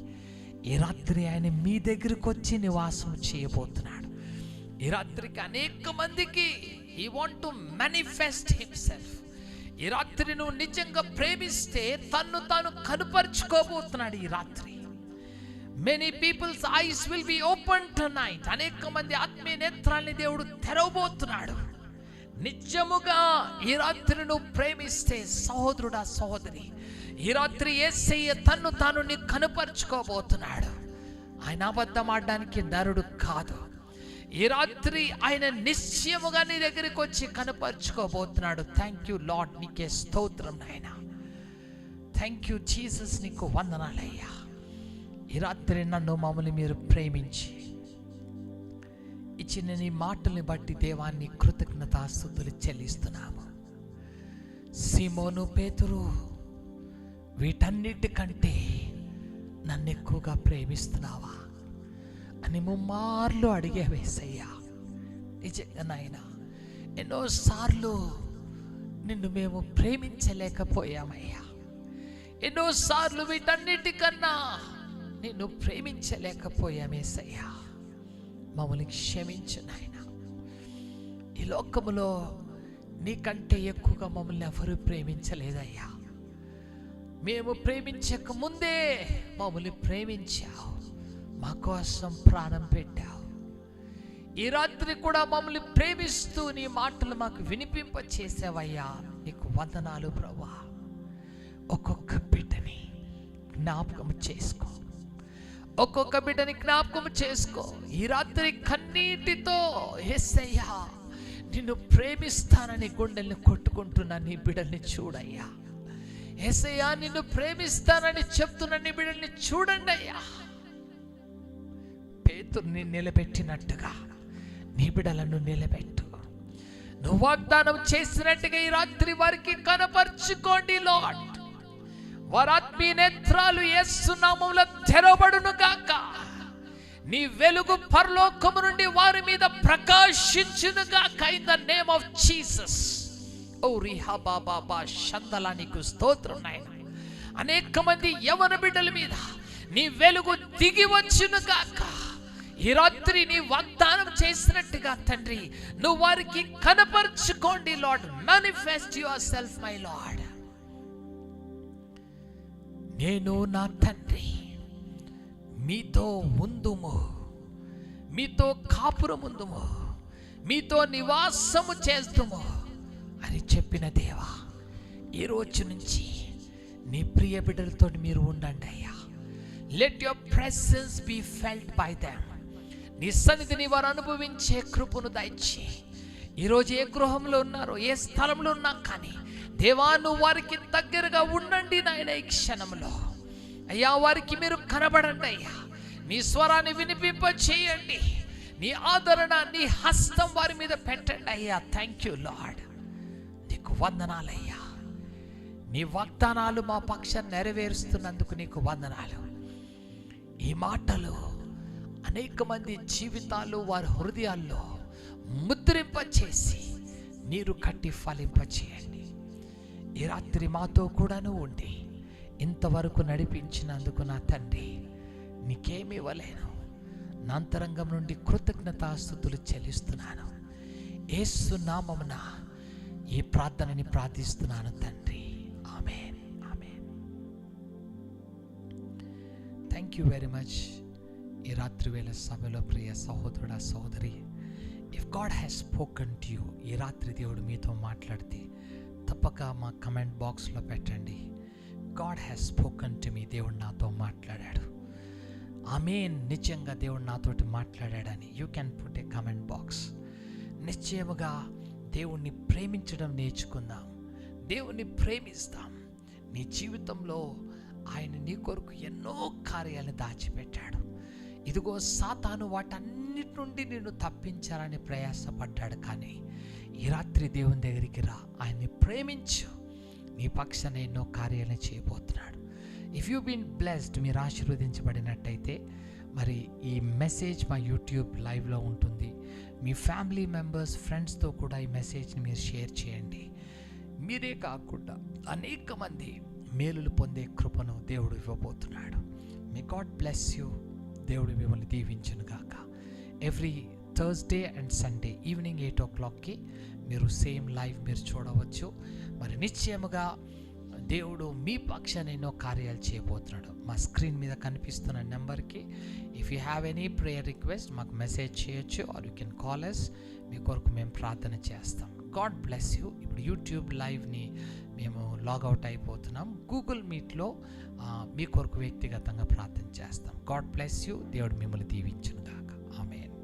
ఈ రాత్రి ఆయన మీ దగ్గరకు వచ్చి నివాసం చేయబోతున్నాడు. ఈ రాత్రికి అనేక మందికి he want to manifest himself. ఈ రాత్రి నువ్వు నిజంగా ప్రేమిస్తే తన్ను తాను కనుపరుచుకోబోతున్నాడు. ఈ రాత్రి many people's eyes will be open tonight. అనేక మంది ఆత్మీయ నేత్రాల్ని దేవుడు తెరవబోతున్నాడు. నిజముగా ఈ రాత్రి నువ్వు ప్రేమిస్తే సహోదరుడా, సహోదరి, ఈ రాత్రి యేసయ్య తన్ను తాను నీ కనుపరుచుకోబోతున్నాడు. ఆయన అబద్ధం ఆడడానికి నరుడు కాదు. ఈ రాత్రి ఆయన నిశ్చయముగా నీ దగ్గరికి వచ్చి కనుపరుచుకోబోతున్నాడు. థ్యాంక్ యూ లార్డ్, నీకే స్తోత్రం నాయనా. థ్యాంక్ యూ జీసస్, నీకు వందనాలయ్యా. ఈ రాత్రి నన్ను మమ్మల్ని మీరు ప్రేమించి ఇచ్చిన నీ మాటల్ని బట్టి దేవాన్ని కృతజ్ఞతాస్తుతులు చెల్లిస్తున్నాము. సీమోను, పేతురు వీటన్నిటికంటే నన్ను ఎక్కువగా ప్రేమిస్తున్నావా అని ముమ్మార్లు అడిగే యేసయ్యా. నిజంగా నాయనా, ఎన్నోసార్లు నిన్ను మేము ప్రేమించలేకపోయామయ్యా. ఎన్నోసార్లు వీటన్నిటికన్నా నిన్ను ప్రేమించలేకపోయామేసయ్యా. మమ్మల్ని క్షమించు నాయనా. ఈ లోకములో నీకంటే ఎక్కువగా మమ్మల్ని ఎవరు ప్రేమించలేదయ్యా. మేము ప్రేమించక ముందే మమ్మల్ని ప్రేమించావు, మా కోసం ప్రాణం పెట్టావు. ఈ రాత్రి కూడా మమ్మల్ని ప్రేమిస్తూ నీ మాటలు మాకు వినిపింప చేసావయ్యా. నీకు వందనాలు ప్రభువా. ఒక్కొక్క బిడ్డని జ్ఞాపకం చేసుకో, ఒక్కొక్క బిడ్డని జ్ఞాపకం చేసుకో. ఈ రాత్రి కన్నీటితో యేసయ్యా నిన్ను ప్రేమిస్తానని గుండెల్ని కొట్టుకుంటున్నా నీ బిడ్డల్ని చూడయ్యా. యేసయ్యా నిన్ను ప్రేమిస్తానని చెప్తున్న నీ బిడ్డల్ని చూడండి అయ్యా. పేతురుని నిలబెట్టినట్టుగా నీ బిడ్డలను నిలబెట్టు. నువ్వు వాగ్దానం చేసినట్టుగా ఈ రాత్రి వారికి కనపరుచుకోండి లార్డ్. వారి ఆత్మీయ నేత్రాలు యేసు నామములో తెరవబడును గాక. నీ వెలుగు పరలోకము నుండి వారి మీద ప్రకాశించును గాక. In the name of Jesus. ఓ రిహబా బాబా షందలా, నీకు స్తోత్రం నాయనా. అనేక మంది యవన బిడ్డల మీద నీ వెలుగు దిగి వచ్చును గాక. ఈ రాత్రి నీ వాగ్దానం చేసినట్టుగా తండ్రి నువ్వు వారికి కనపరుచుకోండి Lord. Manifest yourself my Lord. నేను నా తండ్రి మీతో ఉందుము, మీతో కాపురముందుము, మీతో నివాసము చేస్తుము అని చెప్పిన దేవా, ఈ రోజు నుంచి నీ ప్రియ బిడ్డలతో మీరు ఉండండి అయ్యా. Let your presence B felt by them. నీ సన్నిధిని వారు అనుభవించే కృపను దయచి ఈరోజు ఏ గృహంలో ఉన్నారో, ఏ స్థలంలో ఉన్నా కానీ దేవా నువ్వు వారికి దగ్గరగా ఉండండి నాయన. ఈ క్షణంలో అయ్యా వారికి మీరు కనబడండి అయ్యా. నీ స్వరాన్ని వినిపింప చేయండి. నీ ఆదరణ, నీ హస్తం వారి మీద పెట్టండి అయ్యా. థ్యాంక్ యూ లార్డ్, నీకు వందనాలయ్యా. నీ వాగ్దానాలు మా పక్షం నెరవేరుస్తున్నందుకు నీకు వందనాలు. ఈ మాటలు అనేక మంది జీవితాలు వారి హృదయాల్లో ముద్రింప చేసి నీరు కట్టి ఫలింప చేయండి. ఈ రాత్రి మాతో కూడాను ఉండి ఇంతవరకు నడిపించినందుకు నా తండ్రి నీకేమి ఇవ్వలేను. నా అంతరంగం నుండి కృతజ్ఞతాస్తుతులు చెల్లిస్తున్నాను. యేసు నామమున ఈ ప్రార్థనని ప్రార్థిస్తున్నాను తండ్రి. ఆమేన్, ఆమేన్. Thank you very much. ఈ రాత్రి వేళ సభలో ప్రియ సహోదరుడా, సహోదరి, if God has spoken to you, ఈ రాత్రి దేవుడు మీతో మాట్లాడితే తప్పక మా కమెంట్ బాక్స్లో పెట్టండి. God has spoken to me, దేవుడు నాతో మాట్లాడాడు. ఆమేన్. నిజంగా దేవుడు నాతోటి మాట్లాడాడని you can put a comment box. నిశ్చయముగా దేవుణ్ణి ప్రేమించడం నేర్చుకుందాం. దేవుణ్ణి ప్రేమిస్తాం. నీ జీవితంలో ఆయన నీ కొరకు ఎన్నో కార్యాలను దాచిపెట్టాడు. ఇదిగో సాతాను వాటన్నిటి నుండి నిన్ను తప్పించాలని ప్రయాసపడ్డాడు. కానీ ఈ రాత్రి దేవుని దగ్గరికి రా, ఆయన్ని ప్రేమించు, నీ పక్షాన ఎన్నో కార్యాలను చేయబోతున్నాడు. ఇఫ్ యూ బీన్ బ్లెస్డ్, మీరు ఆశీర్వదించబడినట్టయితే మరి ఈ మెసేజ్ మా యూట్యూబ్ లైవ్లో ఉంటుంది. మీ ఫ్యామిలీ మెంబర్స్, ఫ్రెండ్స్తో కూడా ఈ మెసేజ్ని మీరు షేర్ చేయండి. మీరే కాకుండా అనేక మంది మేలులు పొందే కృపను దేవుడు ఇవ్వబోతున్నాడు. May God bless you. దేవుడు మిమ్మల్ని దీవించును గాక. Every Thursday and Sunday evening 8 o'clockకి మీరు సేమ్ లైవ్ మీరు చూడవచ్చు. మరి నిశ్చయముగా దేవుడు మీ పక్షాన ఎన్నో కార్యాలు చేయబోతున్నాడు. మా స్క్రీన్ మీద కనిపిస్తున్న నెంబర్కి if you have any prayer request మాకు మెసేజ్ చేయొచ్చు, or you can call us. మీ కొరకు మేము ప్రార్థన చేస్తాం. God bless you. ఇప్పుడు యూట్యూబ్ లైవ్ని మేము లాగౌట్ అయిపోతున్నాం. గూగుల్ మీట్లో మీ కొరకు వ్యక్తిగతంగా ప్రార్థన చేస్తాం. God bless you. దేవుడు మిమ్మల్ని దీవించును గాక. ఆమేన్.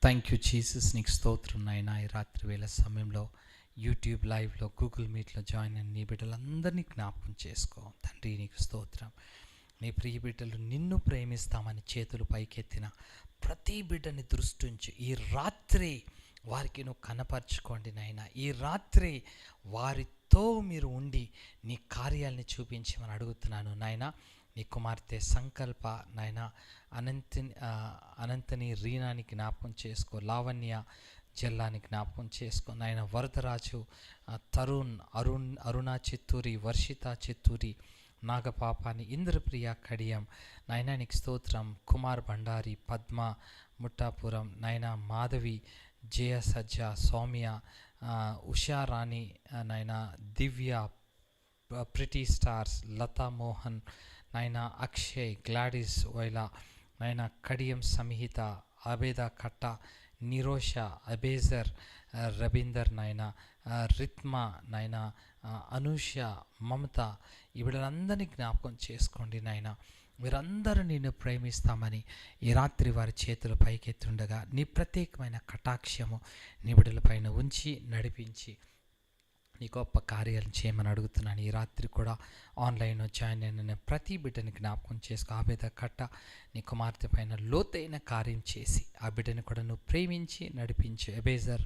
Thank you Jesus. నీకు స్తోత్రం నాయనా. ఈ రాత్రి వేళ సమయంలో యూట్యూబ్ లైవ్లో, గూగుల్ మీట్లో జాయిన్ అయిన నీ బిడ్డలందరినీ జ్ఞాపకం చేసుకో తండ్రి. నీకు స్తోత్రం. నీ ప్రియ బిడ్డలు నిన్ను ప్రేమిస్తామని చేతులు పైకెత్తిన ప్రతి బిడ్డని దృష్టించి ఈ రాత్రి వారికి నువ్వు కనపరచుకోండి నాయన. ఈ రాత్రి వారితో మీరు ఉండి నీ కార్యాలని చూపించమని అడుగుతున్నాను నాయన. నీ కుమార్తె సంకల్ప నాయన, అనంతని రీనాని జ్ఞాపకం చేసుకో, లావణ్య జిల్లాని జ్ఞాపకం చేసుకో నాయన. వరదరాజు, తరుణ్, అరుణ చిత్తూరి, వర్షిత చిత్తూరి, నాగపాపాని, ఇంద్రప్రియ కడియం నాయన. నీకు స్తోత్రం. కుమార్ భండారి, పద్మ ముట్టాపురం నాయన, మాధవి, జయ సజ్జ, సౌమ్య, ఉషారాణి నాయన, దివ్య, ప్రిటీ స్టార్స్, లతా మోహన్ నాయన, అక్షయ్, గ్లాడిస్ వైలా నాయన, కడియం సంహిత, అబేద కట్ట, నిరోష, అబేజర్, రబీందర్ నాయన, రిత్మా నాయన, అనూష, మమత, ఈ వీళ్ళందరినీ జ్ఞాపకం చేసుకోండి నాయన. వీరందరూ నిన్ను ప్రేమిస్తామని ఈ రాత్రి వారి చేతులు పైకెత్తుండగా నీ ప్రత్యేకమైన కటాక్షము నీ బిడ్డలపైన ఉంచి నడిపించి నీ గొప్ప కార్యాలను చేయమని అడుగుతున్నాను. ఈ రాత్రి కూడా ఆన్లైన్లో జాయిన్ అయిన ప్రతి బిడ్డని జ్ఞాపకం చేసుకో. ఆ బిడ్డ కట్ట నీ కుమార్తె పైన లోతైన కార్యం చేసి ఆ బిడ్డని కూడా నువ్వు ప్రేమించి నడిపించు. ఎబేజర్,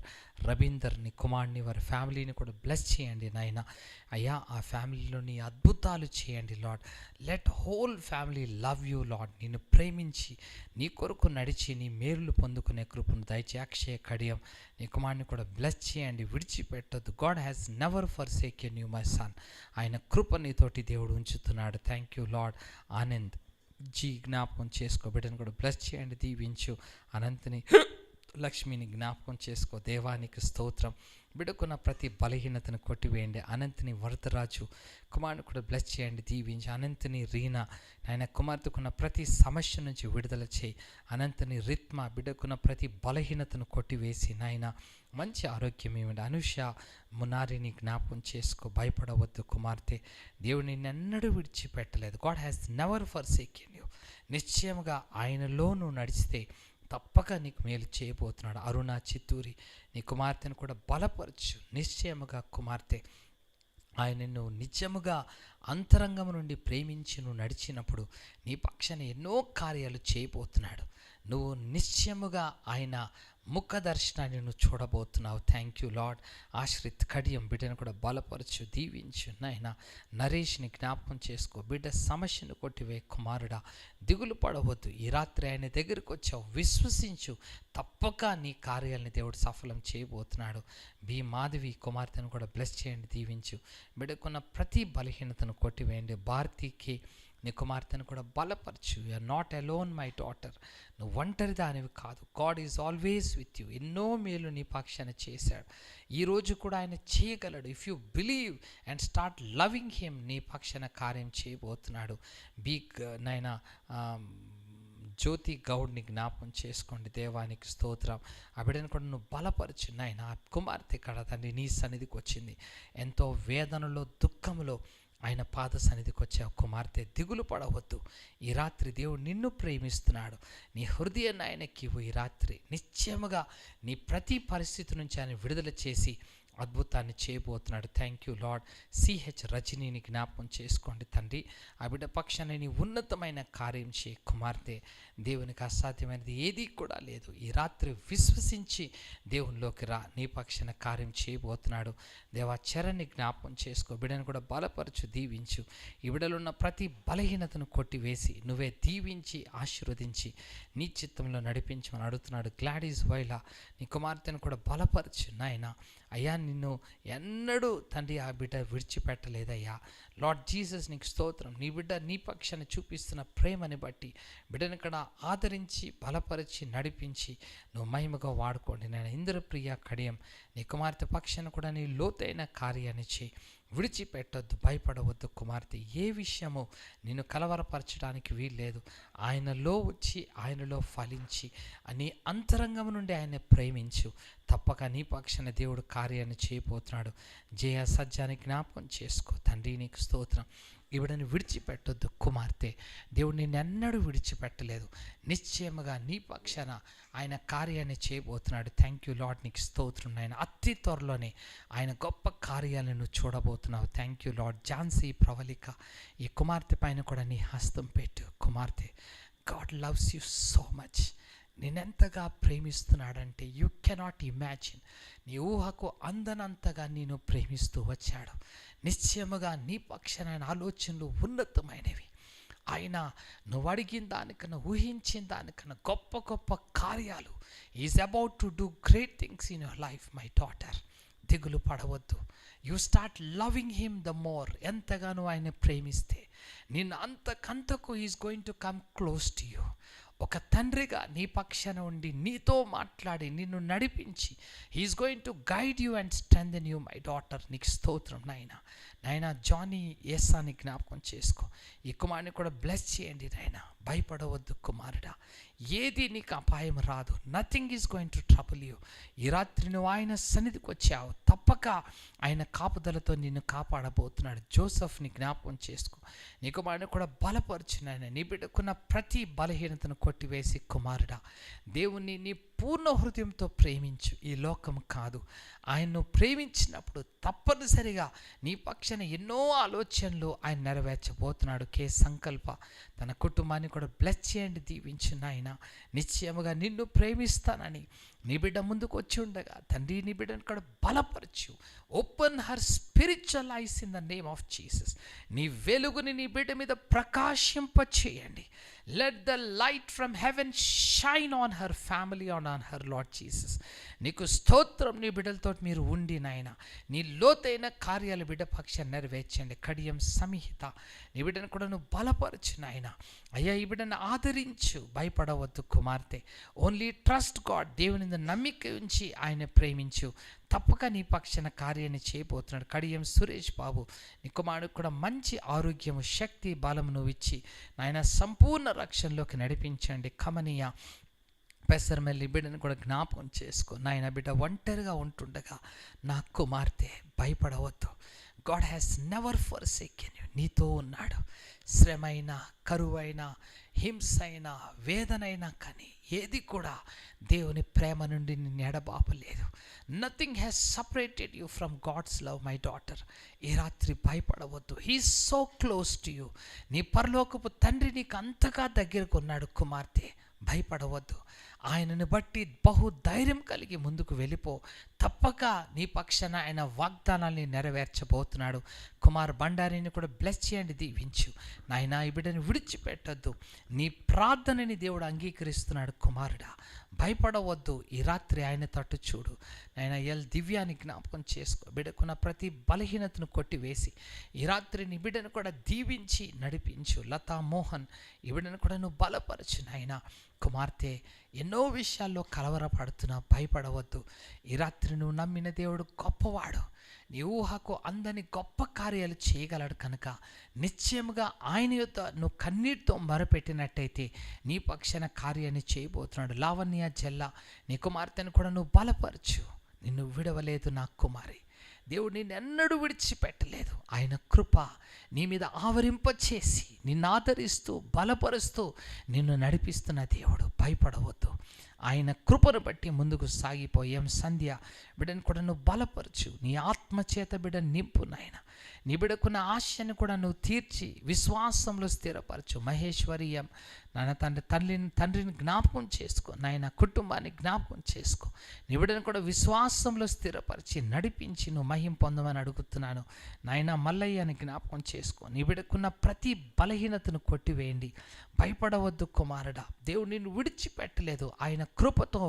రబీందర్ నీ కుమారుని, వారి ఫ్యామిలీని కూడా బ్లెస్ చేయండి నాయన. అయ్యా, ఆ ఫ్యామిలీలో నీ అద్భుతాలు చేయండి lord. Let whole family love you lord. నిన్ను ప్రేమించి నీ కొరకు నడిచి నీ మేలులు పొందుకునే కృపను దయచే. అక్షయ కడియం నీ కుమారుని కూడా బ్లెస్ చేయండి, విడిచిపెట్టొద్దు. God has never forsaken you my son. ఆయన కృప నీతోటి దేవుడు ఉంచుతున్నాడు. Thank you Lord. Anand ji జ్ఞాపకం చేసుకో, బిడ్డను కూడా బ్లెస్ చేయండి, దీవించు. అనంతని, లక్ష్మిని జ్ఞాపకం చేసుకో. దేవానికి స్తోత్రం. బిడ్డకున్న ప్రతి బలహీనతను కొట్టివేయండి. అనంతని, వరదరాజు కుమారుని కూడా బ్లెస్ చేయండి, దీవించి. అనంతని, రీనా ఆయన కుమార్తెకున్న ప్రతి సమస్య నుంచి విడుదల చేయి. అనంతని, రిత్మ బిడ్డకున్న ప్రతి బలహీనతను కొట్టివేసి నాయన మంచి ఆరోగ్యం ఇవ్వండి. అనుష, మునారిని జ్ఞాపకం చేసుకో. భయపడవద్దు కుమార్తె, దేవుడు నిన్నెన్నడూ విడిచిపెట్టలేదు. God has never forsaken you. నిశ్చయముగా ఆయనలో నువ్వు నడిస్తే తప్పక నీకు మేలు చేయబోతున్నాడు. అరుణ చిత్తూరి నీ కుమార్తెను కూడా బలపరచు. నిశ్చయముగా కుమార్తె, ఆయన నువ్వు నిజముగా అంతరంగం నుండి ప్రేమించి నువ్వు నడిచినప్పుడు నీ పక్షాన ఎన్నో కార్యాలు చేయబోతున్నాడు. నువ్వు నిశ్చయముగా ఆయన ముఖ దర్శనాన్ని నువ్వు చూడబోతున్నావు. Thank you Lord. Ashrith Kadiyam బిడ్డను కూడా బలపరచు, దీవించు నాయన. నరేష్ని జ్ఞాపకం చేసుకో. బిడ్డ సమస్యను కొట్టివే కుమారుడా, దిగులు పడవద్దు. ఈ రాత్రి ఆయన దగ్గరికి వచ్చావు, విశ్వసించు, తప్పక నీ కార్యాలని దేవుడు సఫలం చేయబోతున్నాడు. బి మాధవి కుమార్తెను కూడా బ్లెస్ చేయండి, దీవించు. బిడ్డకున్న ప్రతి బలహీనతను కొట్టివేయండి. భారతీకి నీ కుమార్తెను కూడా బలపరచు. You are not alone my daughter. నువ్వు ఒంటరి దానివి కాదు. God is always with you. ఎన్నో మేలు నీ పక్షాన చేశాడు, ఈరోజు కూడా ఆయన చేయగలడు. If you believe and start loving him, నీ పక్షాన కార్యం చేయబోతున్నాడు. నైనా జ్యోతి గౌడ్ని జ్ఞాపకం చేసుకోండి. దేవానికి స్తోత్రం. ఆ బిడ్డను కూడా నువ్వు బలపరచు నాయన. ఆ కుమార్తె కడ తండ్రి నీ సన్నిధికి వచ్చింది, ఎంతో వేదనలో దుఃఖంలో ఆయన పాద సన్నిధికి వచ్చే కుమార్తె, దిగులు పడవద్దు. ఈ రాత్రి దేవుడు నిన్ను ప్రేమిస్తున్నాడు. నీ హృదయాన్ని ఆయనకి ఇవ్వు. ఈ రాత్రి నిశ్చయముగా నీ ప్రతి పరిస్థితి నుంచి ఆయన విడుదల చేసి అద్భుతాన్ని చేయబోతున్నాడు. Thank you lord. సిహెచ్ రజనీని జ్ఞాపకం చేసుకోండి తండ్రి. ఆ బిడ్డ పక్షాన్ని నీ ఉన్నతమైన కార్యం చేయి కుమార్తె. దేవునికి అసాధ్యమైనది ఏదీ కూడా లేదు. ఈ రాత్రి విశ్వసించి దేవునిలోకి రా, నీ పక్షాన కార్యం చేయబోతున్నాడు. దేవా చరణ్ని జ్ఞాపకం చేసుకో. బిడ్డను కూడా బలపరచు, దీవించు. ఈ బిడ్డలో ఉన్న ప్రతి బలహీనతను కొట్టివేసి నువ్వే దీవించి ఆశీర్వదించి నీ చిత్తంలో నడిపించమని అడుగుతున్నాడు. గ్లాడీస్ వైలా నీ కుమార్తెను కూడా బలపరచు నాయన. అయ్యా నిన్ను ఎన్నడూ తండ్రి ఆ బిడ్డ విడిచిపెట్టలేదయ్యా. లార్డ్ జీసస్ నీకు స్తోత్రం. నీ బిడ్డ నీ పక్షాన్ని చూపిస్తున్న ప్రేమని బట్టి బిడ్డను ఇక్కడ ఆదరించి బలపరిచి నడిపించి నువ్వు మహిమగా వాడుకోండి నేను. ఇంద్రప్రియ కడియం నీ కుమార్తె పక్షాన్ని కూడా నీ లోతైన కార్యాన్ని చేయి. విడిచిపెట్టొద్దు, భయపడవద్దు కుమార్తె. ఏ విషయము నిన్ను కలవరపరచడానికి వీల్లేదు. ఆయనలో వచ్చి ఆయనలో ఫలించి నీ అంతరంగం నుండి ఆయన ప్రేమించు. తప్పక నీ పక్షాన దేవుడు కార్యాన్ని చేయబోతున్నాడు. జయ సజ్జాని జ్ఞాపకం చేసుకో తండ్రి. నీకు స్తోత్రం. ఈవిడని విడిచిపెట్టొద్దు కుమార్తె. దేవుడు నిన్నెన్నడూ విడిచిపెట్టలేదు. నిశ్చయముగా నీ పక్షాన ఆయన కార్యాన్ని చేయబోతున్నాడు. Thank you Lord. నీకు స్తోత్రం నాయన. అతి త్వరలోనే ఆయన గొప్ప కార్యాలను నువ్వు చూడబోతున్నావు. Thank you Lord. Jhansi Pravallika ఈ కుమార్తె పైన కూడా నీ హస్తం పెట్టు. కుమార్తె, God loves you so much. నేనెంతగా ప్రేమిస్తున్నాడంటే యూ కెనాట్ ఇమాజిన్. నీ ఊహకు అందనంతగా నేను ప్రేమిస్తూ వచ్చాడు. నిశ్చయముగా నీ పక్షాన ఆయన ఆలోచనలు ఉన్నతమైనవి. ఆయన నువ్వు అడిగిన దానికన్నా ఊహించిన దానికన్నా గొప్ప గొప్ప కార్యాలు is about to do great things in your life my daughter. దిగులు పడవద్దు. You start loving him the more. ఎంతగానో ఆయన ప్రేమిస్తే నిన్ను అంతకంతకు is going to come close to you. ఒక తండ్రిగా నీ పక్షాన ఉండి నీతో మాట్లాడి నిన్ను నడిపించి he's going to guide you and strengthen you my daughter. నీకు స్తోత్రం నాయన. నాయన జానీ ఏసాని జ్ఞాపకం చేసుకో. ఈ కుమారుని కూడా బ్లెస్ చేయండి నాయన. భయపడవద్దు కుమారుడా. ఏది నీకు అపాయం రాదు. Nothing is going to trouble you. ఈ రాత్రి నువ్వు ఆయన సన్నిధికి వచ్చావు. తప్పక ఆయన కాపుదలతో నిన్ను కాపాడబోతున్నాడు. జోసెఫ్ని జ్ఞాపకం చేసుకో. నీ కుమారుని కూడా బలపరుచున్నాయన. నీ బిడ్డకున్న ప్రతి బలహీనతను కొట్టివేసి కుమారుడా, దేవుణ్ణి నీ పూర్ణ హృదయంతో ప్రేమించు. ఈ లోకం కాదు. ఆయన్ను ప్రేమించినప్పుడు తప్పనిసరిగా నీ పక్షాన ఎన్నో ఆలోచనలు ఆయన నెరవేర్చబోతున్నాడు. కే సంకల్ప తన కుటుంబాన్ని కూడా బ్లెస్ చేయండి, దీవించు నాయన. నిశ్చయముగా నిన్ను ప్రేమిస్తానని నీ బిడ్డ ముందుకు వచ్చి ఉండగా తండ్రి నీ బిడ్డను కూడా బలపరచు. Open her spiritual ice in the name of Jesus. నీ వెలుగుని నీ బిడ్డ మీద ప్రకాశింప చేయండి. Let the light from heaven shine on her family and on her Lord Jesus. నీకు స్తోత్రం. నీ బిడ్డలతో మీరు ఉండి నాయన నీ లోతైన కార్యాలు బిడ్డ పక్షాన్ని నెరవేర్చండి. కడియం సంహిత నీ బిడ్డను కూడా నువ్వు బలపరచు నాయన. అయ్యా ఈ బిడ్డను ఆదరించు. భయపడవద్దు కుమార్తె. Only trust God. దేవుని నమ్మిక ఉంచి ఆయన ప్రేమించు. తప్పక నీ పక్షాన కార్యాన్ని చేయబోతున్నాడు. కడియం సురేష్ బాబు నీ కుమారుడికి కూడా మంచి ఆరోగ్యము, శక్తి, బలము నువ్వు ఇచ్చి నాయన సంపూర్ణ రక్షణలోకి నడిపించండి. కమనీయ పెసరమెల్లి బిడ్డను కూడా జ్ఞాపకం చేసుకో నాయన. బిడ్డ ఒంటరిగా ఉంటుండగా నా కుమార్తె భయపడవద్దు. God has never forsaken you. నీతో ఉన్నాడు. శ్రమైనా, కరువైనా, హింసైనా, వేదనైనా కానీ ఏది కూడా దేవుని ప్రేమ నుండి నిన్ను ఎడబాపలేదు. Nothing has separated you from God's love my daughter. ఈ రాత్రి భయపడవద్దు. He's so close to you. నీ పరలోకపు తండ్రి నీకు అంతగా దగ్గరకు ఉన్నాడు కుమార్తె. భయపడవద్దు. ఆయనను బట్టి బహు ధైర్యం కలిగి ముందుకు వెళ్ళిపో. తప్పక నీ పక్షాన ఆయన వాగ్దానాల్ని నెరవేర్చబోతున్నాడు. కుమార్ బండారిని కూడా బ్లెస్ చేయండి, దీవించు నాయనా. ఈ బిడ్డని విడిచిపెట్టద్దు. నీ ప్రార్థనని దేవుడు అంగీకరిస్తున్నాడు. కుమారుడా, భయపడవద్దు. ఈ రాత్రి ఆయన తట్టు చూడు నాయన. దివ్యాన్ని జ్ఞాపకం చేసుకో. బిడ్డకున్న ప్రతి బలహీనతను కొట్టివేసి ఈ రాత్రి నీ బిడ్డను కూడా దీవించి నడిపించు. లతా మోహన్, ఈ బిడ్డను కూడా నువ్వు బలపరచు నాయన. కుమార్తె, ఎన్నో విషయాల్లో కలవరపడుతున్నా, భయపడవద్దు. ఈ రాత్రి నువ్వు నమ్మిన దేవుడు గొప్పవాడు. నీ ఊహకు అందని గొప్ప కార్యాలు చేయగలడు కనుక నిశ్చయముగా ఆయన యొక్క నువ్వు కన్నీటితో మొరపెట్టినట్టయితే నీ పక్షాన కార్యాన్ని చేయబోతున్నాడు. లావణ్య జల్ల, నీ కుమార్తెను కూడా నువ్వు బలపరచు. నిన్ను విడవలేదు నా కుమారి. దేవుడు నిన్నెన్నడూ విడిచిపెట్టలేదు. ఆయన కృప నీ మీద ఆవరింపచేసి నిన్ను ఆదరిస్తూ బలపరుస్తూ నిన్ను నడిపిస్తున్న దేవుడు. భయపడవద్దు. ఆయన కృపను బట్టి ముందుకు సాగిపోయాం. సంధ్య, బిడ్డను కూడా నువ్వు బలపరచు. నీ ఆత్మచేత బిడ్డ నింపు నాయన. నీ బిడ్డకున్న ఆశను కూడా నువ్వు తీర్చి విశ్వాసంలో స్థిరపరచు. మహేశ్వరీయం నాయన, తండ్రిని జ్ఞాపకం చేసుకో నాయన. కుటుంబాన్ని జ్ఞాపకం చేసుకో. నీ బిడ్డను కూడా విశ్వాసంలో స్థిరపరిచి నడిపించి నువ్వు మహిమ పొందమని అడుగుతున్నాను నాయన. మల్లయ్యని జ్ఞాపకం చేసుకో. నీ బిడ్డకున్న ప్రతి బలహీనతను కొట్టివేయండి. భయపడవద్దు కుమారుడా, దేవుడు నిన్ను విడిచిపెట్టలేదు. ఆయన కృపతో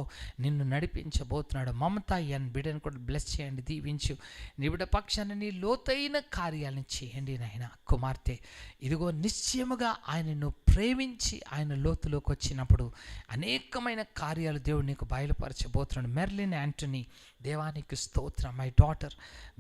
నిన్ను నడిపించబోతున్నాడు. మమత ఎన్, బిడ్డను కూడా బ్లెస్ చేయండి, దీవించు. నీ బిడ్డ పక్షాన్ని నీ లోతైన కార్యాలను చేయండి నాయన. కుమార్తె, ఇదిగో నిశ్చయముగా ఆయనను ప్రేమించి ఆయన లోతులోకి వచ్చినప్పుడు అనేకమైన కార్యాలు దేవుడు నీకు బయలుపరచబోతున్నాడు. మెర్లిన్ యాంటనీ, దేవానికి స్తోత్రం. My daughter,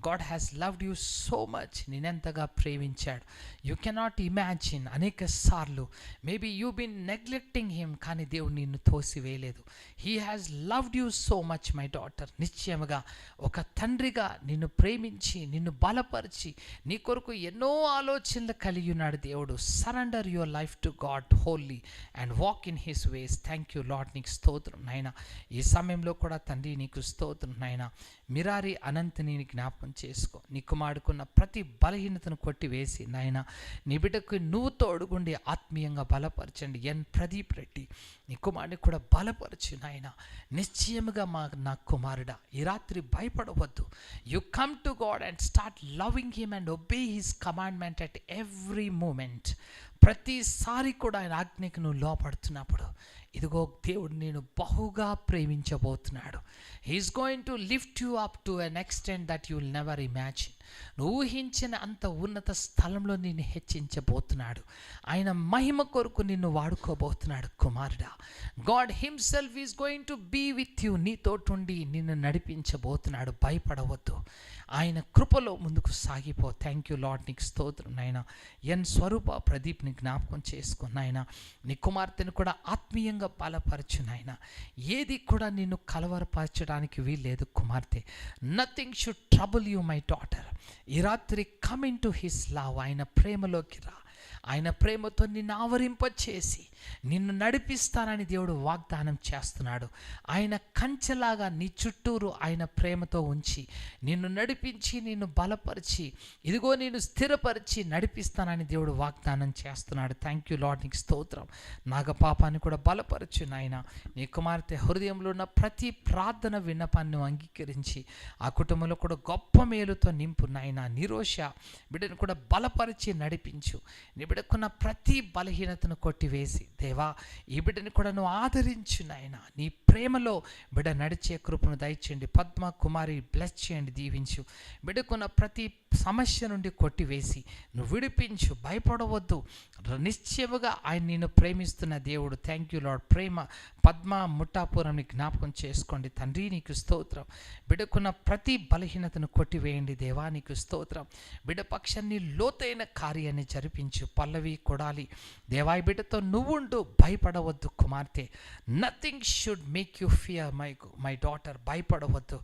God has loved you so much. నేనెంతగా ప్రేమించాడు. You cannot imagine. అనేక సార్లు maybe you been neglecting him, కానీ దేవుడు నిన్ను తోసివేయలేదు. He has loved you so much my daughter. నిశ్చయముగా ఒక తండ్రిగా నిన్ను ప్రేమించి నిన్ను బలపరిచి నీ కొరకు ఎన్నో ఆలోచనలు కలిగి ఉన్నాడు దేవుడు. Surrender your life to God wholly and walk in his ways. Thank you Lord. నీకు స్తోత్రం నాయన. ఈ సమయంలో కూడా తండ్రి నీకు స్తోత్రం నాయన. మిరారి అనంతని జ్ఞాపకం చేసుకో. నీ కుమారుడుకున్న ప్రతి బలహీనతను కొట్టివేసి నాయన, నీ బిడ్డకు నువ్వు తోడుగుండి ఆత్మీయంగా బలపరచండి. ఎన్ ప్రదీప్ రెడ్డి, నీ కుమారుడిని కూడా బలపరచు నాయన. నిశ్చయముగా నా కుమారుడా, ఈ రాత్రి భయపడవద్దు. You come to God and start loving him and obey his commandment at every moment. ప్రతిసారి కూడా ఆయన ఆజ్ఞకు నువ్వు లోపడుతున్నప్పుడు ఇదిగో దేవుడు నేను బహుగా ప్రేమించబోతున్నాడు. He's going to lift you up to an extent that you will never imagine. నువ్వు ఊహించిన అంత ఉన్నత స్థలంలో నిన్ను హెచ్చించబోతున్నాడు. ఆయన మహిమ కొరకు నిన్ను వాడుకోబోతున్నాడు. కుమారుడా, God himself is going to be with you. నీతోటుండి నిన్ను నడిపించబోతున్నాడు. భయపడవద్దు. ఆయన కృపలో ముందుకు సాగిపో. Thank you Lord. నీకు స్తోత్రం నాయన. ఎన్ స్వరూప ప్రదీప్ని జ్ఞాపకం చేసుకో నాయన. నీ కుమార్తెను కూడా ఆత్మీయంగా బలపరచు నాయన. ఏది కూడా నిన్ను కలవరపరచడానికి వీల్లేదు కుమార్తె. Nothing should trouble you my daughter. ఈ రాత్రి come in to his love. ఆయన ప్రేమలోకి రా. ఆయన ప్రేమతో నిన్ను ఆవరింపచేసి నిన్ను నడిపిస్తానని దేవుడు వాగ్దానం చేస్తున్నాడు. ఆయన కంచెలాగా నీ చుట్టూరు ఆయన ప్రేమతో ఉంచి నిన్ను నడిపించి నిన్ను బలపరిచి ఇదిగో నేను స్థిరపరిచి నడిపిస్తానని దేవుడు వాగ్దానం చేస్తున్నాడు. Thank you Lord. నీకు స్తోత్రం. నాగపాపాన్ని కూడా బలపరచు నాయన. నీ కుమార్తె హృదయంలో ఉన్న ప్రతి ప్రార్థన విన్నపాన్ని అంగీకరించి ఆ కుటుంబంలో కూడా గొప్ప మేలుతో నింపు నాయన. నిరోష బిడ్డను కూడా బలపరిచి నడిపించు. నీ బిడ్డకున్న ప్రతి బలహీనతను కొట్టివేసి దేవా ఈ బిడ్డని కూడా నువ్వు ఆదరించు నాయన. నీ ప్రేమలో బిడ్డ నడిచే కృపను దయచేయండి. పద్మ కుమారి బ్లెస్ చేయండి, దీవించు. బిడ్డకున్న ప్రతి సమస్య నుండి కొట్టివేసి నువ్వు విడిపించు. భయపడవద్దు. నిశ్చయముగా ఆయన నిన్ను ప్రేమిస్తున్న దేవుడు. Thank you Lord. Prema Padma ముట్టాపురంని జ్ఞాపకం చేసుకోండి తండ్రి. నీకు స్తోత్రం. బిడ్డకున్న ప్రతి బలహీనతను కొట్టివేయండి దేవా. నీకు స్తోత్రం. బిడ్డ పక్షాన్ని లోతైన కార్యాన్ని జరిపించు. పల్లవి కొడాలి దేవా, ఈ బిడ్డతో నువ్వుండు. భయపడవద్దు కుమార్తె. Nothing should make you fear my daughter. భయపడవద్దు.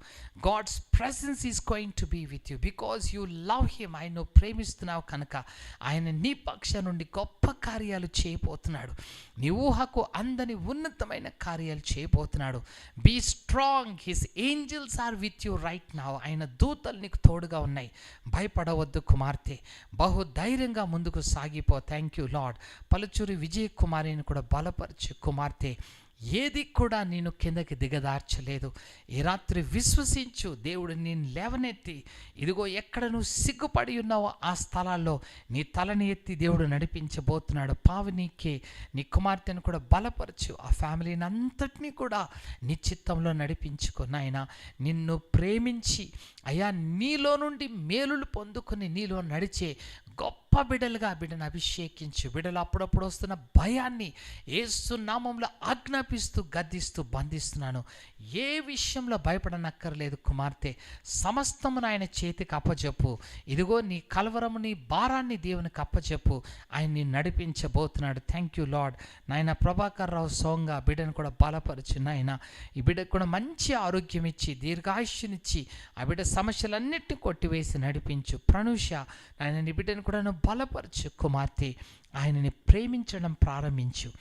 God's presence is going to be with you because you love him. ఆయన ప్రేమిస్తున్నావు కనుక ఆయన నీ పక్ష నుండి గొప్ప కార్యాలు చేయబోతున్నాడు. నీ ఊహకు అందని ఉన్నతమైన కార్యాలు చేయబోతున్నాడు. Be strong. His angels are with you right now. ఆయన దూతలు నీకు తోడుగా ఉన్నాయి. భయపడవద్దు కుమార్తె. బహు ధైర్యంగా ముందుకు సాగిపో. Thank you Lord. Paluchuri Vijaya కుమారిని కూడా బలపరచు కుమార్తె. ఏది కూడా నేను కిందకి దిగదార్చలేదు. ఈ రాత్రి విశ్వసించు. దేవుడు నేను లేవనెత్తి ఇదిగో ఎక్కడ నువ్వు సిగ్గుపడి ఉన్నావో ఆ స్థలాల్లో నీ తలని ఎత్తి దేవుడు నడిపించబోతున్నాడు. పావనీకే నీ కుమార్తెను కూడా బలపరచు. ఆ ఫ్యామిలీని అంతటినీ కూడా నీ చిత్తంలో నడిపించుకో నాయన. నిన్ను ప్రేమించి అయ్యా నీలో నుండి మేలులు పొందుకుని నీలో నడిచే గొప్ప బిడ్డలుగా బిడ్డను అభిషేకించు. బిడ్డలు అప్పుడప్పుడు వస్తున్న భయాన్ని యేసు నామంలో ఆజ్ఞాపిస్తూ గద్దిస్తూ బంధిస్తున్నాను. ఏ విషయంలో భయపడనక్కర్లేదు కుమార్తె. సమస్తమును ఆయన చేతికి అప్పజెప్పు. ఇదిగో నీ కలవరము నీ భారాన్ని దేవునికి అప్పజెప్పు. ఆయన్ని నడిపించబోతున్నాడు. Thank you lord. నాయన ప్రభాకర్ రావు సోంగ బిడ్డను కూడా బలపరచు నాయన. ఈ బిడ్డకు కూడా మంచి ఆరోగ్యం ఇచ్చి దీర్ఘాయుష్యునిచ్చి ఆ బిడ్డ సమస్యలన్నిటిని కొట్టివేసి నడిపించు. ప్రనూష నాయన నీ బిడ్డను కూడా బలపరచు కుమార్తె. ఆయనని ప్రేమించడం ప్రారంభించు.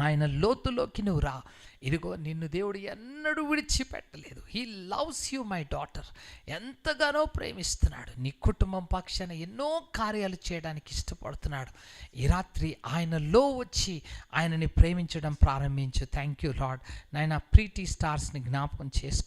ఆయన లోతులోకి నువ్వు రా. ఇదిగో నిన్ను దేవుడు ఎన్నడూ విడిచిపెట్టలేదు. He loves you my daughter. ఎంతగానో ప్రేమిస్తున్నాడు. నీ కుటుంబం పక్షాన ఎన్నో కార్యాలు చేయడానికి ఇష్టపడుతున్నాడు. ఈ రాత్రి ఆయనలో వచ్చి ఆయనని ప్రేమించడం ప్రారంభించు. Thank you lord. నాయన ప్రీతి స్టార్స్ని జ్ఞాపకం చేసుకో.